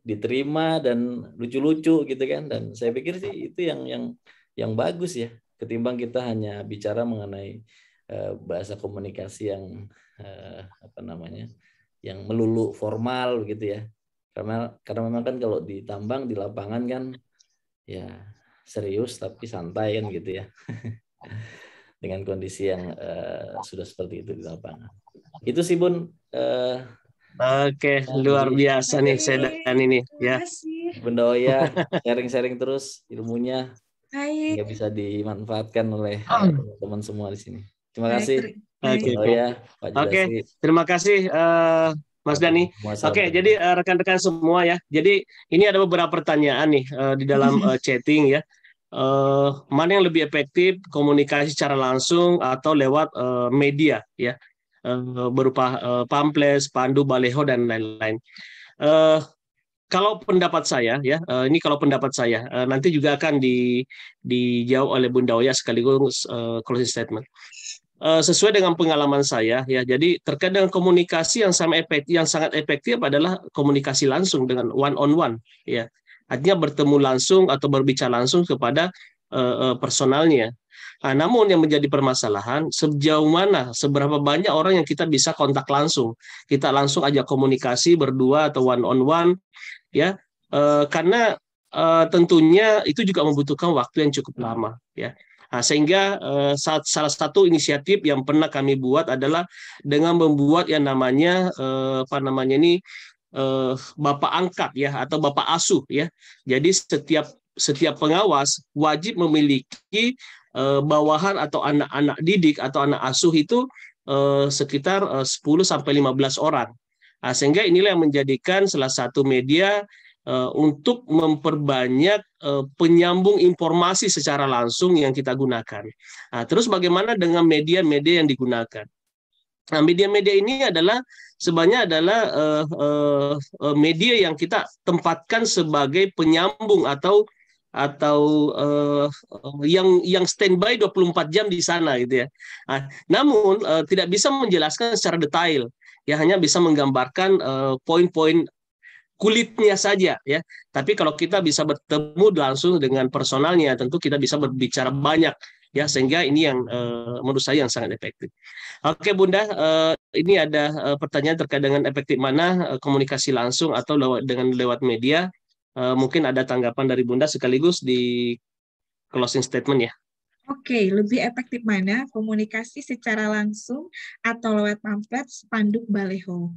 diterima dan lucu-lucu gitu kan. Dan saya pikir sih itu yang bagus ya, ketimbang kita hanya bicara mengenai bahasa komunikasi yang yang melulu formal gitu ya. Karena memang kan kalau di tambang, di lapangan kan ya serius tapi santai kan gitu ya. Dengan kondisi yang sudah seperti itu di lapangan. Itu sih Bun. Oke, luar biasa nih saya dan ini ya. Bunda Oya sharing terus ilmunya. Baik. Nggak bisa dimanfaatkan oleh teman-teman semua di sini. Terima kasih. Oke, terima kasih Mas Dani. Oke, jadi rekan-rekan semua ya. Jadi ini ada beberapa pertanyaan nih di dalam chatting ya. Mana yang lebih efektif, komunikasi secara langsung atau lewat media ya, berupa pamflet, spanduk, baleho dan lain-lain. Kalau pendapat saya ya, ini kalau pendapat saya nanti juga akan dijawab oleh Bunda Oya sekaligus closing statement. Sesuai dengan pengalaman saya ya, jadi terkait dengan komunikasi yang sangat efektif adalah komunikasi langsung dengan one on one ya, artinya bertemu langsung atau berbicara langsung kepada personalnya. Nah, namun yang menjadi permasalahan sejauh mana, seberapa banyak orang yang kita bisa kontak langsung, kita langsung ajak komunikasi berdua atau one on one ya, karena tentunya itu juga membutuhkan waktu yang cukup lama ya. Nah, sehingga salah satu inisiatif yang pernah kami buat adalah dengan membuat yang namanya bapak angkat ya, atau bapak asuh ya. Jadi setiap pengawas wajib memiliki bawahan atau anak-anak didik atau anak asuh itu sekitar 10 sampai 15 orang. Nah, sehingga inilah yang menjadikan salah satu media untuk memperbanyak penyambung informasi secara langsung yang kita gunakan. Nah, terus bagaimana dengan media-media yang digunakan? Nah, media-media ini sebenarnya adalah media yang kita tempatkan sebagai penyambung atau atau yang standby 24 jam di sana gitu ya. Namun tidak bisa menjelaskan secara detail. Ya hanya bisa menggambarkan poin-poin kulitnya saja ya. Tapi kalau kita bisa bertemu langsung dengan personalnya, tentu kita bisa berbicara banyak ya, sehingga ini yang menurut saya yang sangat efektif. Oke Bunda, ini ada pertanyaan terkait dengan efektif mana komunikasi langsung atau lewat media. Mungkin ada tanggapan dari Bunda sekaligus di closing statement ya. Oke, lebih efektif mana komunikasi secara langsung atau lewat pamflet, spanduk, baleho?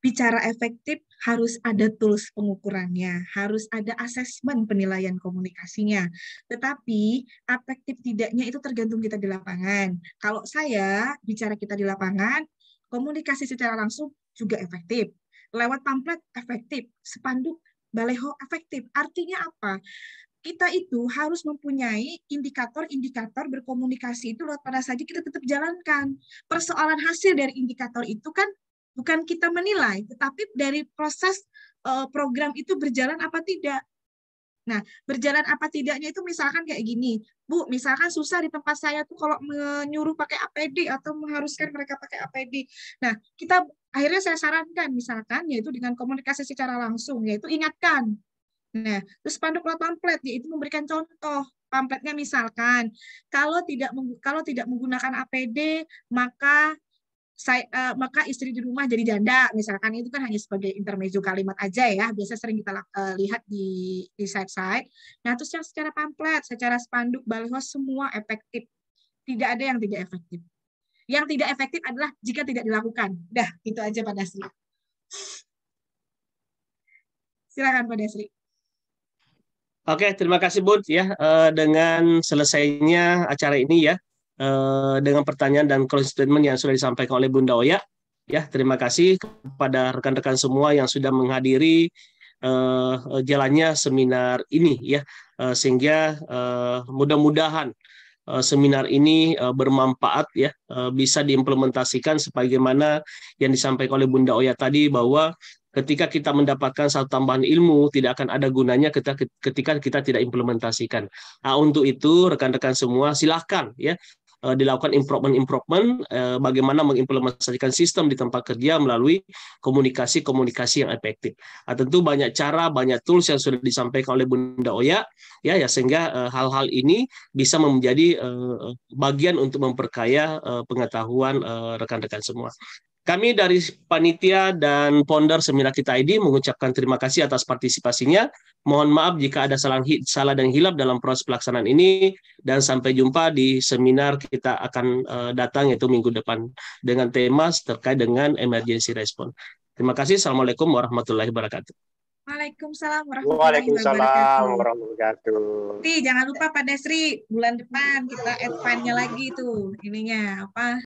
Bicara efektif harus ada tools pengukurannya, harus ada asesmen penilaian komunikasinya. Tetapi efektif tidaknya itu tergantung kita di lapangan. Kalau saya bicara kita di lapangan, komunikasi secara langsung juga efektif. Lewat pamflet efektif, spanduk, baleho efektif. Artinya apa? Kita itu harus mempunyai indikator-indikator berkomunikasi itu lewat pada saja kita tetap jalankan. Persoalan hasil dari indikator itu kan bukan kita menilai, tetapi dari proses program itu berjalan apa tidak. Nah, berjalan apa tidaknya itu misalkan kayak gini, Bu, misalkan susah di tempat saya tuh kalau menyuruh pakai APD atau mengharuskan mereka pakai APD. Nah, akhirnya saya sarankan misalkan yaitu dengan komunikasi secara langsung, yaitu ingatkan. Nah, terus spanduk lewat pamflet yaitu memberikan contoh. Pamfletnya misalkan kalau tidak menggunakan APD maka istri di rumah jadi janda, misalkan itu kan hanya sebagai intermezzo kalimat aja ya, biasa sering kita lihat di site-site. Nah, terus yang secara pamflet, secara spanduk, baliho semua efektif. Tidak ada yang tidak efektif. Yang tidak efektif adalah jika tidak dilakukan. Dah, itu aja Pak Dasri. Silakan Pak Dasri. Oke, terima kasih Bud ya. Dengan selesainya acara ini ya, dengan pertanyaan dan closing statement yang sudah disampaikan oleh Bunda Oya. Ya, terima kasih kepada rekan-rekan semua yang sudah menghadiri jalannya seminar ini ya, sehingga mudah-mudahan seminar ini bermanfaat ya, bisa diimplementasikan sebagaimana yang disampaikan oleh Bunda Oya tadi, bahwa ketika kita mendapatkan satu tambahan ilmu, tidak akan ada gunanya ketika kita tidak implementasikan. Nah, untuk itu rekan-rekan semua silahkan ya dilakukan improvement bagaimana mengimplementasikan sistem di tempat kerja melalui komunikasi yang efektif. Nah, tentu banyak cara, banyak tools yang sudah disampaikan oleh Bunda Oya ya sehingga hal-hal ini bisa menjadi bagian untuk memperkaya pengetahuan rekan-rekan semua. Kami dari panitia dan founder Seminar Kita ID mengucapkan terima kasih atas partisipasinya. Mohon maaf jika ada salah dan hilap dalam proses pelaksanaan ini, dan sampai jumpa di seminar kita akan datang yaitu minggu depan dengan tema terkait dengan emergency response. Terima kasih. Assalamualaikum warahmatullahi wabarakatuh. Waalaikumsalam warahmatullahi wabarakatuh. Jangan lupa Pak Dasri, bulan depan kita add file-nya lagi tuh ininya apa